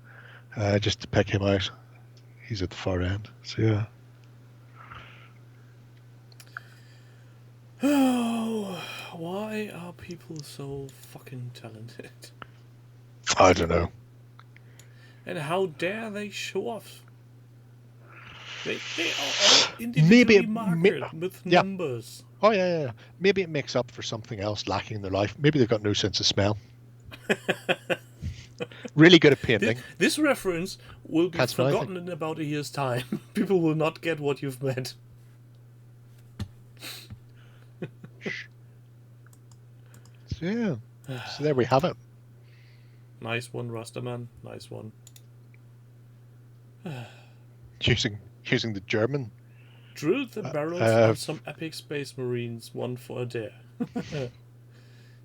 [SPEAKER 6] just to pick him out. He's at the far end, so yeah.
[SPEAKER 4] Oh, why are people so fucking talented?
[SPEAKER 6] I don't know.
[SPEAKER 4] And how dare they show off? They are all individually marked with numbers.
[SPEAKER 6] Oh yeah. Maybe it makes up for something else lacking in their life. Maybe they've got no sense of smell. Really good at painting.
[SPEAKER 4] This reference will be forgotten in about a year's time. People will not get what you've meant.
[SPEAKER 6] So, yeah. So there we have it.
[SPEAKER 4] Nice one, Rastaman. Nice one.
[SPEAKER 6] Using the German.
[SPEAKER 4] Drilled the barrels on some epic Space Marines, one for a dare.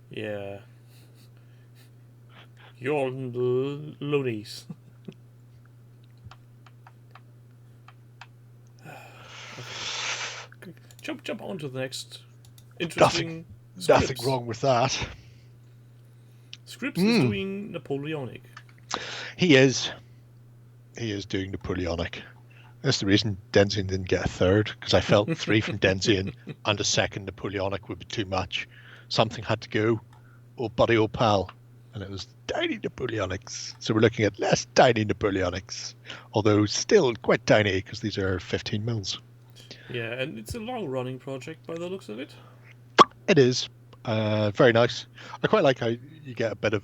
[SPEAKER 4] Yeah. You're loonies. Okay. Jump on to the next interesting
[SPEAKER 6] Nothing wrong with that.
[SPEAKER 4] Scripps is doing Napoleonic.
[SPEAKER 6] He is doing Napoleonic. That's the reason Denzian didn't get a third, because I felt 3 from Denzian and a second Napoleonic would be too much. Something had to go. Old buddy, old pal. And it was tiny Napoleonics. So we're looking at less tiny Napoleonics, although still quite tiny because these are 15mm.
[SPEAKER 4] Yeah, and it's a long-running project by the looks of it.
[SPEAKER 6] It is very nice. I quite like how you get a bit of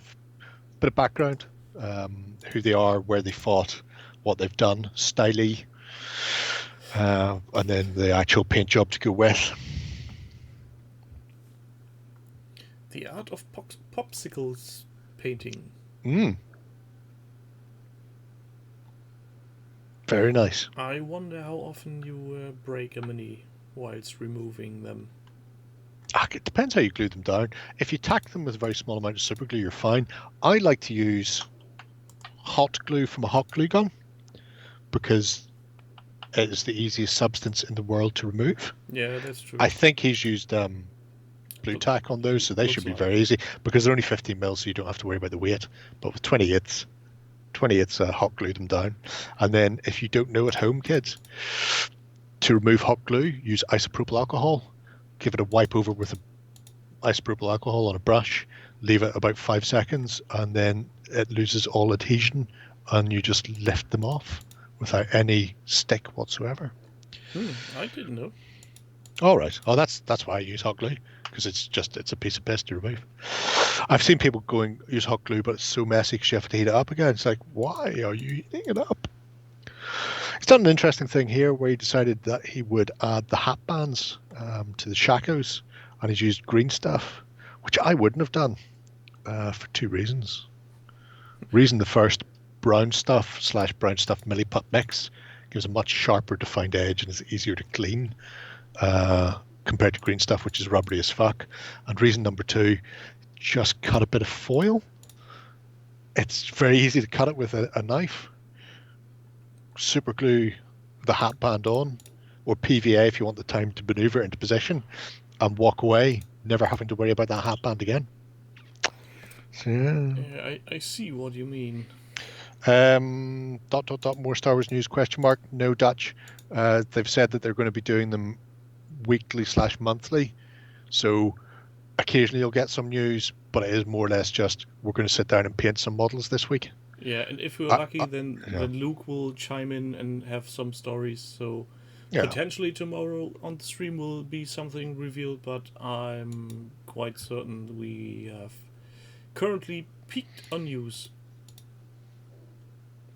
[SPEAKER 6] background, who they are, where they fought, what they've done, styly, and then the actual paint job to go with.
[SPEAKER 4] The art of popsicles painting.
[SPEAKER 6] Very nice.
[SPEAKER 4] I wonder how often you break a mini whilst removing them.
[SPEAKER 6] It depends how you glue them down. If you tack them with a very small amount of super glue, you're fine. I like to use hot glue from a hot glue gun because it is the easiest substance in the world to remove.
[SPEAKER 4] Yeah, that's true.
[SPEAKER 6] I think he's used blue tack on those, so they should be very easy because they're only 15mm, so you don't have to worry about the weight. But with 28s, hot glue them down. And then if you don't know at home, kids, to remove hot glue, use isopropyl alcohol. Give it a wipe over with isopropyl alcohol on a brush, leave it about 5 seconds, and then it loses all adhesion, and you just lift them off without any stick whatsoever.
[SPEAKER 4] I didn't know.
[SPEAKER 6] All right. Oh, that's why I use hot glue, because it's a piece of piss to remove. I've seen people use hot glue, but it's so messy because you have to heat it up again. It's like, why are you heating it up? He's done an interesting thing here where he decided that he would add the hat bands to the shakos, and he's used green stuff, which I wouldn't have done for 2 reasons. Reason the first, brown stuff / brown stuff milliput mix gives a much sharper defined edge and is easier to clean compared to green stuff, which is rubbery as fuck. And reason number 2, just cut a bit of foil. It's very easy to cut it with a knife. Super glue the hat band on, or PVA if you want the time to maneuver into position, and walk away, never having to worry about that hat band again. So,
[SPEAKER 4] yeah, I see what you mean.
[SPEAKER 6] More Star Wars news ? No, Dutch. They've said that they're going to be doing them weekly / monthly, so occasionally you'll get some news, but it is more or less just we're going to sit down and paint some models this week.
[SPEAKER 4] Yeah, and if we're lucky, then Luke will chime in and have some stories. So potentially tomorrow on the stream will be something revealed, but I'm quite certain we have currently peaked on news.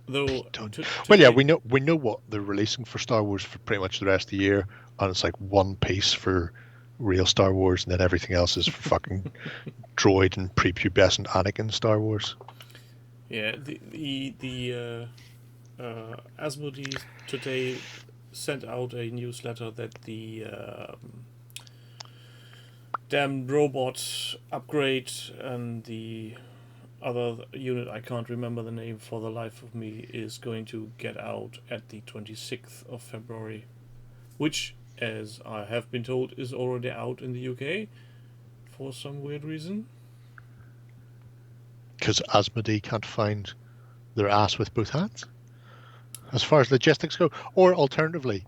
[SPEAKER 4] Though,
[SPEAKER 6] we know what they're releasing for Star Wars for pretty much the rest of the year, and it's like one piece for real Star Wars, and then everything else is fucking droid and prepubescent Anakin Star Wars.
[SPEAKER 4] Yeah, the Asmodee today sent out a newsletter that the damn robot upgrade and the other unit, I can't remember the name for the life of me, is going to get out at the 26th of February, which, as I have been told, is already out in the UK for some weird reason.
[SPEAKER 6] Because Asmodee can't find their ass with both hands, as far as logistics go. Or alternatively,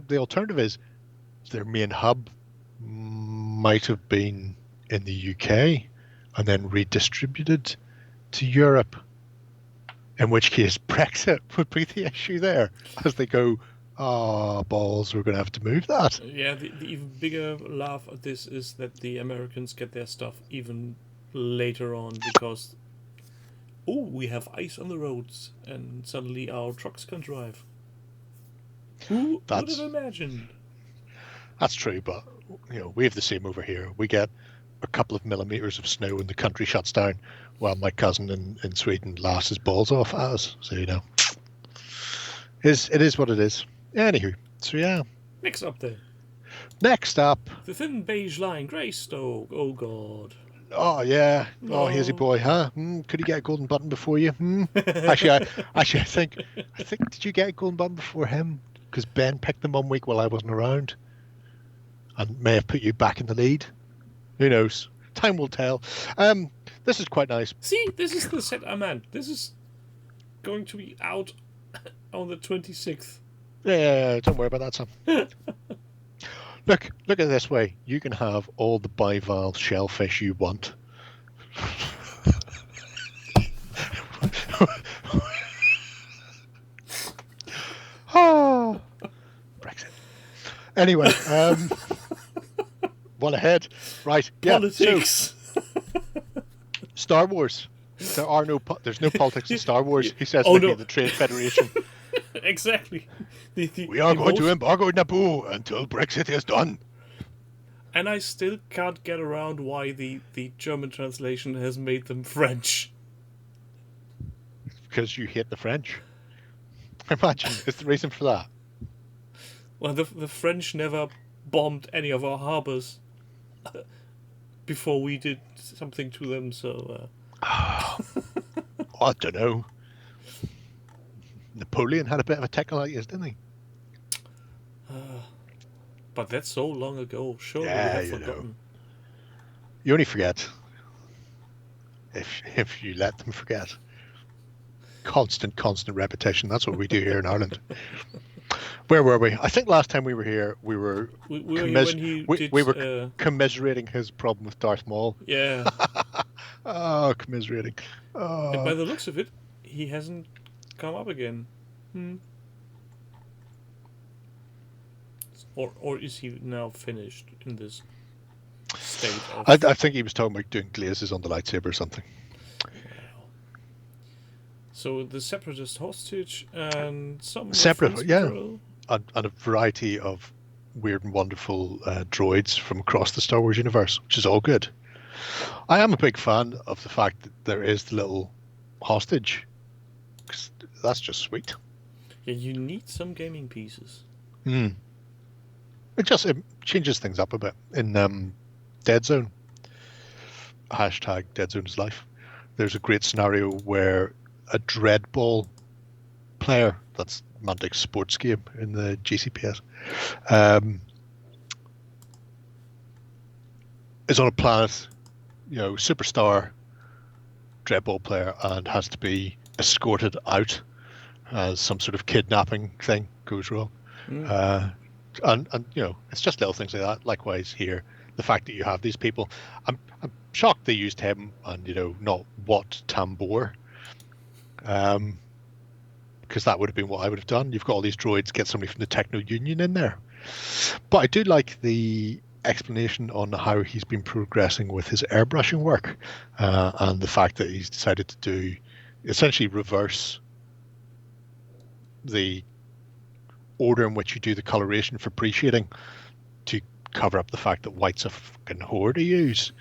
[SPEAKER 6] the alternative is their main hub might have been in the UK and then redistributed to Europe, in which case Brexit would be the issue there, as they go, balls, we're going to have to move that.
[SPEAKER 4] Yeah, the even bigger laugh at this is that the Americans get their stuff even later on because, we have ice on the roads and suddenly our trucks can drive. Who would have imagined?
[SPEAKER 6] That's true, but we have the same over here. We get a couple of millimeters of snow and the country shuts down, while my cousin in Sweden laughs his balls off at us. So it is what it is. Anywho, so yeah.
[SPEAKER 4] Next up then.
[SPEAKER 6] Next up.
[SPEAKER 4] The thin beige line, Greystoke. Oh god.
[SPEAKER 6] Oh yeah.
[SPEAKER 4] No.
[SPEAKER 6] Oh, here's a boy, huh? Could he get a golden button before you? Actually, I think did you get a golden button before him? Because Ben picked them 1 week while I wasn't around, and may have put you back in the lead. Who knows? Time will tell. This is quite nice.
[SPEAKER 4] See, this is the set I meant. This is going to be out on the 26th.
[SPEAKER 6] Yeah, don't worry about that, Sam. Look at it this way. You can have all the bivalve shellfish you want. Brexit. Anyway, one ahead. Right. Yeah.
[SPEAKER 4] Politics.
[SPEAKER 6] So, Star Wars. There's no politics in Star Wars. He says,
[SPEAKER 4] Oh,
[SPEAKER 6] looking
[SPEAKER 4] no.
[SPEAKER 6] at the Trade Federation.
[SPEAKER 4] Exactly.
[SPEAKER 6] We are going to embargo Naboo until Brexit is done.
[SPEAKER 4] And I still can't get around why the German translation has made them French.
[SPEAKER 6] Because you hate the French. Imagine, it's the reason for that.
[SPEAKER 4] Well, the French never bombed any of our harbors before we did something to them, so...
[SPEAKER 6] I don't know. Napoleon had a bit of a tickle like this, didn't he?
[SPEAKER 4] But that's so long ago. Surely
[SPEAKER 6] Yeah,
[SPEAKER 4] we have forgotten.
[SPEAKER 6] You only forget if you let them forget. Constant repetition. That's what we do here in Ireland. Where were we? I think last time we were here, we were commiserating his problem with Darth Maul.
[SPEAKER 4] Yeah.
[SPEAKER 6] Commiserating.
[SPEAKER 4] And by the looks of it, he hasn't come up again. Or is he now finished in this state of...
[SPEAKER 6] I think he was talking about doing glazes on the lightsaber or something.
[SPEAKER 4] Wow. So the Separatist hostage and some...
[SPEAKER 6] and a variety of weird and wonderful droids from across the Star Wars universe, which is all good. I am a big fan of the fact that there is the little hostage. 'Cause that's just sweet.
[SPEAKER 4] Yeah, you need some gaming pieces.
[SPEAKER 6] It changes things up a bit. In Dead Zone, hashtag Dead Zone is life, there's a great scenario where a Dreadball player, that's Mantic's sports game in the GCPS, is on a planet, superstar Dreadball player, and has to be escorted out as some sort of kidnapping thing goes wrong. And it's just little things like that. Likewise here, the fact that you have these people, I'm shocked they used him and not Wat Tambor, because that would have been what I would have done. You've got all these droids, get somebody from the Techno Union in there. But I do like the explanation on how he's been progressing with his airbrushing work, and the fact that he's decided to do essentially reverse the order in which you do the coloration for pre-shading to cover up the fact that white's a fucking whore to use.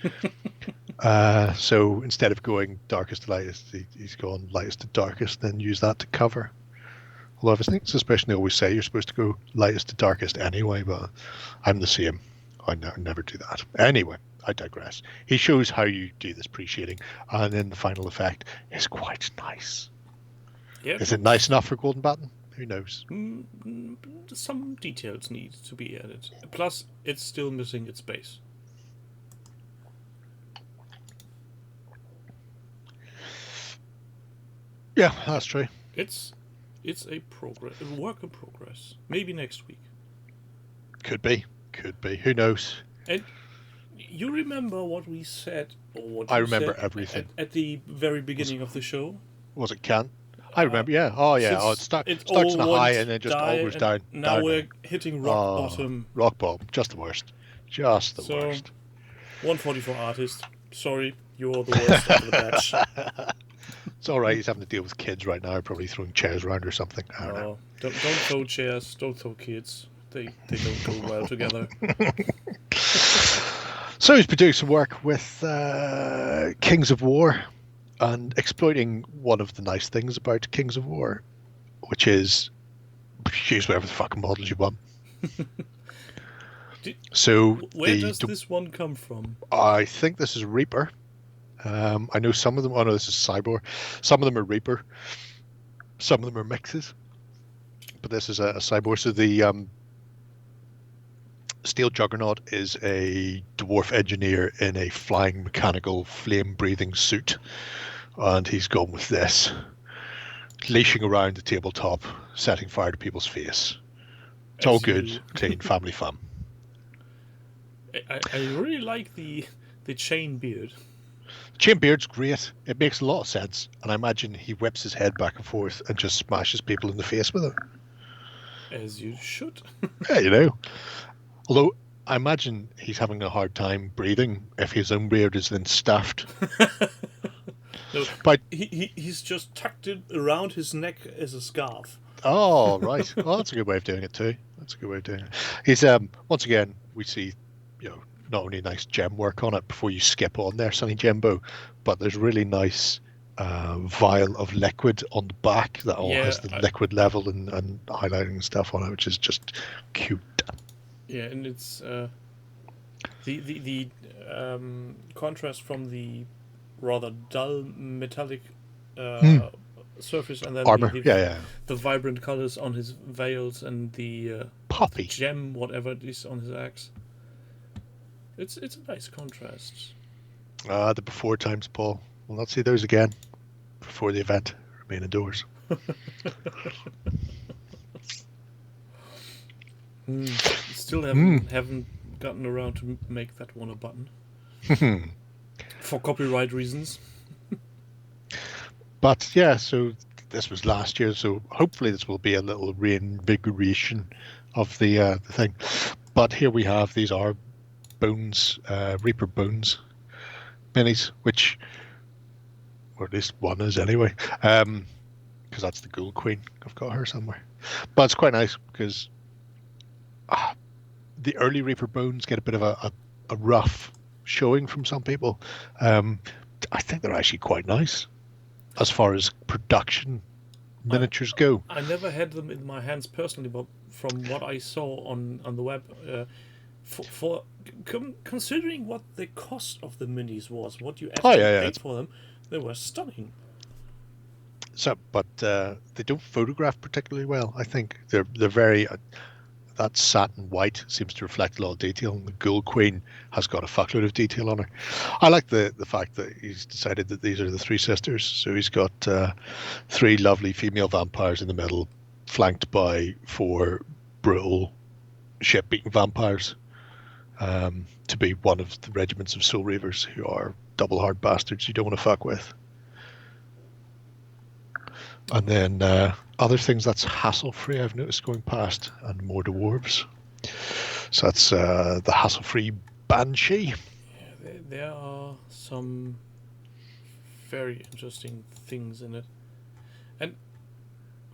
[SPEAKER 6] So instead of going darkest to lightest, he's gone lightest to darkest, then use that to cover. Although I think suspicion they always say you're supposed to go lightest to darkest anyway, but I'm the same. I never do that. Anyway, I digress. He shows how you do this pre-shading, and then the final effect is quite nice.
[SPEAKER 4] Yeah,
[SPEAKER 6] Is it nice enough for Golden Button? Who knows?
[SPEAKER 4] Some details need to be added. Plus, it's still missing its base.
[SPEAKER 6] Yeah, that's true.
[SPEAKER 4] It's a work in progress. Maybe next week.
[SPEAKER 6] Could be. Who knows?
[SPEAKER 4] And you remember what we said, or what
[SPEAKER 6] I
[SPEAKER 4] you
[SPEAKER 6] remember
[SPEAKER 4] said
[SPEAKER 6] everything.
[SPEAKER 4] at the very beginning of the show?
[SPEAKER 6] Was it can? I remember, yeah. Oh, yeah.
[SPEAKER 4] Since
[SPEAKER 6] Oh, it starts on a high and then just all goes down.
[SPEAKER 4] Now
[SPEAKER 6] down.
[SPEAKER 4] we're hitting rock bottom.
[SPEAKER 6] Rock bottom. Just the worst. Just the worst.
[SPEAKER 4] 144 artist. Sorry, you're the worst of the batch.
[SPEAKER 6] It's all right. He's having to deal with kids right now, probably throwing chairs around or something. I don't know.
[SPEAKER 4] Don't throw chairs. Don't throw kids. They don't go well together.
[SPEAKER 6] So he's been doing some work with Kings of War and exploiting one of the nice things about Kings of War, which is use whatever the fucking models you want.
[SPEAKER 4] Where does this one come from?
[SPEAKER 6] I think this is Reaper. I know some of them. Oh no, this is Cyborg. Some of them are Reaper. Some of them are mixes. But this is a Cyborg. So the Steel Juggernaut is a dwarf engineer in a flying mechanical flame-breathing suit, and he's gone with this, leashing around the tabletop, setting fire to people's face. It's all good, clean, family fun.
[SPEAKER 4] I really like the chain beard.
[SPEAKER 6] Chain beard's great. It makes a lot of sense, and I imagine he whips his head back and forth and just smashes people in the face with it.
[SPEAKER 4] As you should.
[SPEAKER 6] Yeah, you know. Although I imagine he's having a hard time breathing if his own beard is then stuffed.
[SPEAKER 4] No,
[SPEAKER 6] but
[SPEAKER 4] he's just tucked it around his neck as a scarf.
[SPEAKER 6] Oh, right. Well, that's a good way of doing it too. That's a good way of doing it. He's once again we see, not only nice gem work on it before you skip on there, Sonny Gembo, but there's really nice vial of liquid on the back that all has the liquid level and highlighting stuff on it, which is just cute.
[SPEAKER 4] Yeah, and it's the contrast from the rather dull metallic surface and then
[SPEAKER 6] armor,
[SPEAKER 4] the vibrant colors on his veils and the
[SPEAKER 6] poppy
[SPEAKER 4] gem, whatever it is, on his axe. It's a nice contrast.
[SPEAKER 6] The before times, Paul. We'll not see those again before the event. Remain indoors.
[SPEAKER 4] Still haven't gotten around to make that one a button for copyright reasons.
[SPEAKER 6] But yeah, so this was last year, so hopefully this will be a little reinvigoration of the thing. But here we have, these are bones, Reaper bones minis, which, or at least one is anyway, because that's the Ghoul Queen. I've got her somewhere. But it's quite nice because the early Reaper bones get a bit of a rough showing from some people. I think they're actually quite nice as far as production miniatures go.
[SPEAKER 4] I never had them in my hands personally, but from what I saw on the web, considering what the cost of the minis was, what you actually paid for them, they were stunning.
[SPEAKER 6] So, but they don't photograph particularly well. I think they're very. That satin white seems to reflect a lot of detail, and the Ghoul Queen has got a fuckload of detail on her. I like the fact that he's decided that these are the three sisters. So he's got three lovely female vampires in the middle, flanked by four brutal, shit-beaten vampires, to be one of the regiments of Soul Reavers, who are double hard bastards you don't want to fuck with. And then other things that's hassle-free I've noticed going past, and more dwarves. So that's the hassle-free Banshee.
[SPEAKER 4] Yeah, there are some very interesting things in it. And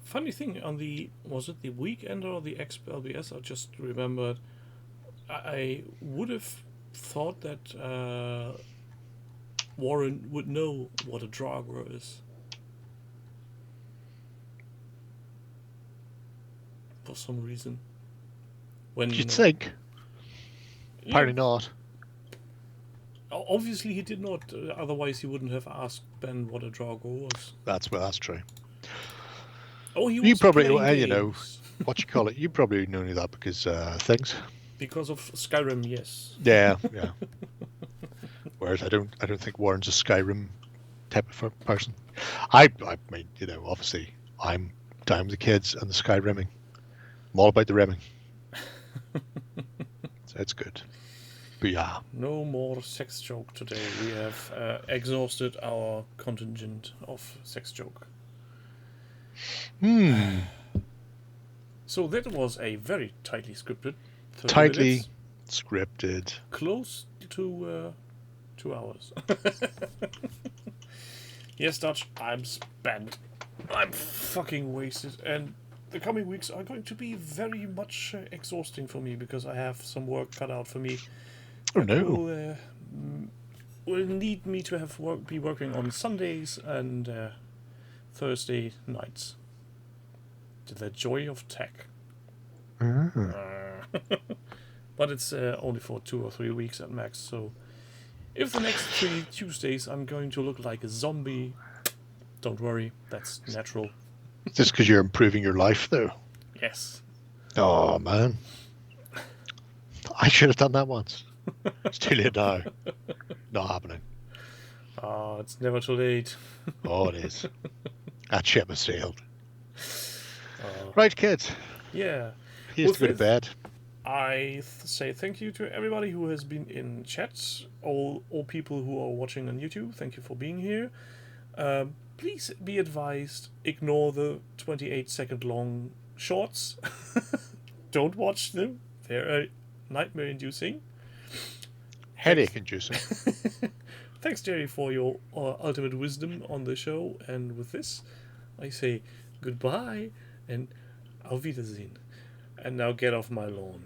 [SPEAKER 4] funny thing, on the, was it the weekend or the Expo LBS, I just remembered, I would have thought that Warren would know what a Draugr is. For some reason. When
[SPEAKER 6] You'd think.
[SPEAKER 4] yeah,
[SPEAKER 6] Apparently not.
[SPEAKER 4] obviously he did not. Otherwise, he wouldn't have asked Ben what a Draugr was.
[SPEAKER 6] That's true.
[SPEAKER 4] Oh, he
[SPEAKER 6] You
[SPEAKER 4] was
[SPEAKER 6] probably,
[SPEAKER 4] playing
[SPEAKER 6] you know,
[SPEAKER 4] games.
[SPEAKER 6] what you call it. You probably know that because things.
[SPEAKER 4] Because of Skyrim, yes.
[SPEAKER 6] Yeah, yeah. Whereas I don't think Warren's a Skyrim type of person. I mean, you know, obviously I'm down with the kids and the Sky rimming. I'm all about the rimming. So it's good. But yeah.
[SPEAKER 4] No more sex joke today. We have exhausted our contingent of sex joke. So that was a very tightly scripted 30
[SPEAKER 6] Tightly
[SPEAKER 4] minutes,
[SPEAKER 6] scripted.
[SPEAKER 4] close to 2 hours. Yes, Dutch, I'm spent. I'm fucking wasted, and the coming weeks are going to be very much exhausting for me because I have some work cut out for me.
[SPEAKER 6] Oh no.
[SPEAKER 4] Will need me to have be working on Sundays and Thursday nights. To the joy of tech. But it's only for 2 or 3 weeks at max, so if the next 3 Tuesdays I'm going to look like a zombie, don't worry, that's natural.
[SPEAKER 6] Just because you're improving your life, though.
[SPEAKER 4] Yes.
[SPEAKER 6] Oh man, I should have done that once. It's too late now. Not happening.
[SPEAKER 4] Oh, it's never too late.
[SPEAKER 6] Oh, it is. That ship has sailed. Right, kids.
[SPEAKER 4] Yeah.
[SPEAKER 6] Here's to go to bed.
[SPEAKER 4] I say thank you to everybody who has been in chat, all people who are watching on YouTube. Thank you for being here. Please be advised, ignore the 28-second long shorts. Don't watch them. They're nightmare-inducing.
[SPEAKER 6] Headache-inducing.
[SPEAKER 4] Thanks, Jerry, for your ultimate wisdom on the show. And with this, I say goodbye and auf Wiedersehen. And now get off my lawn.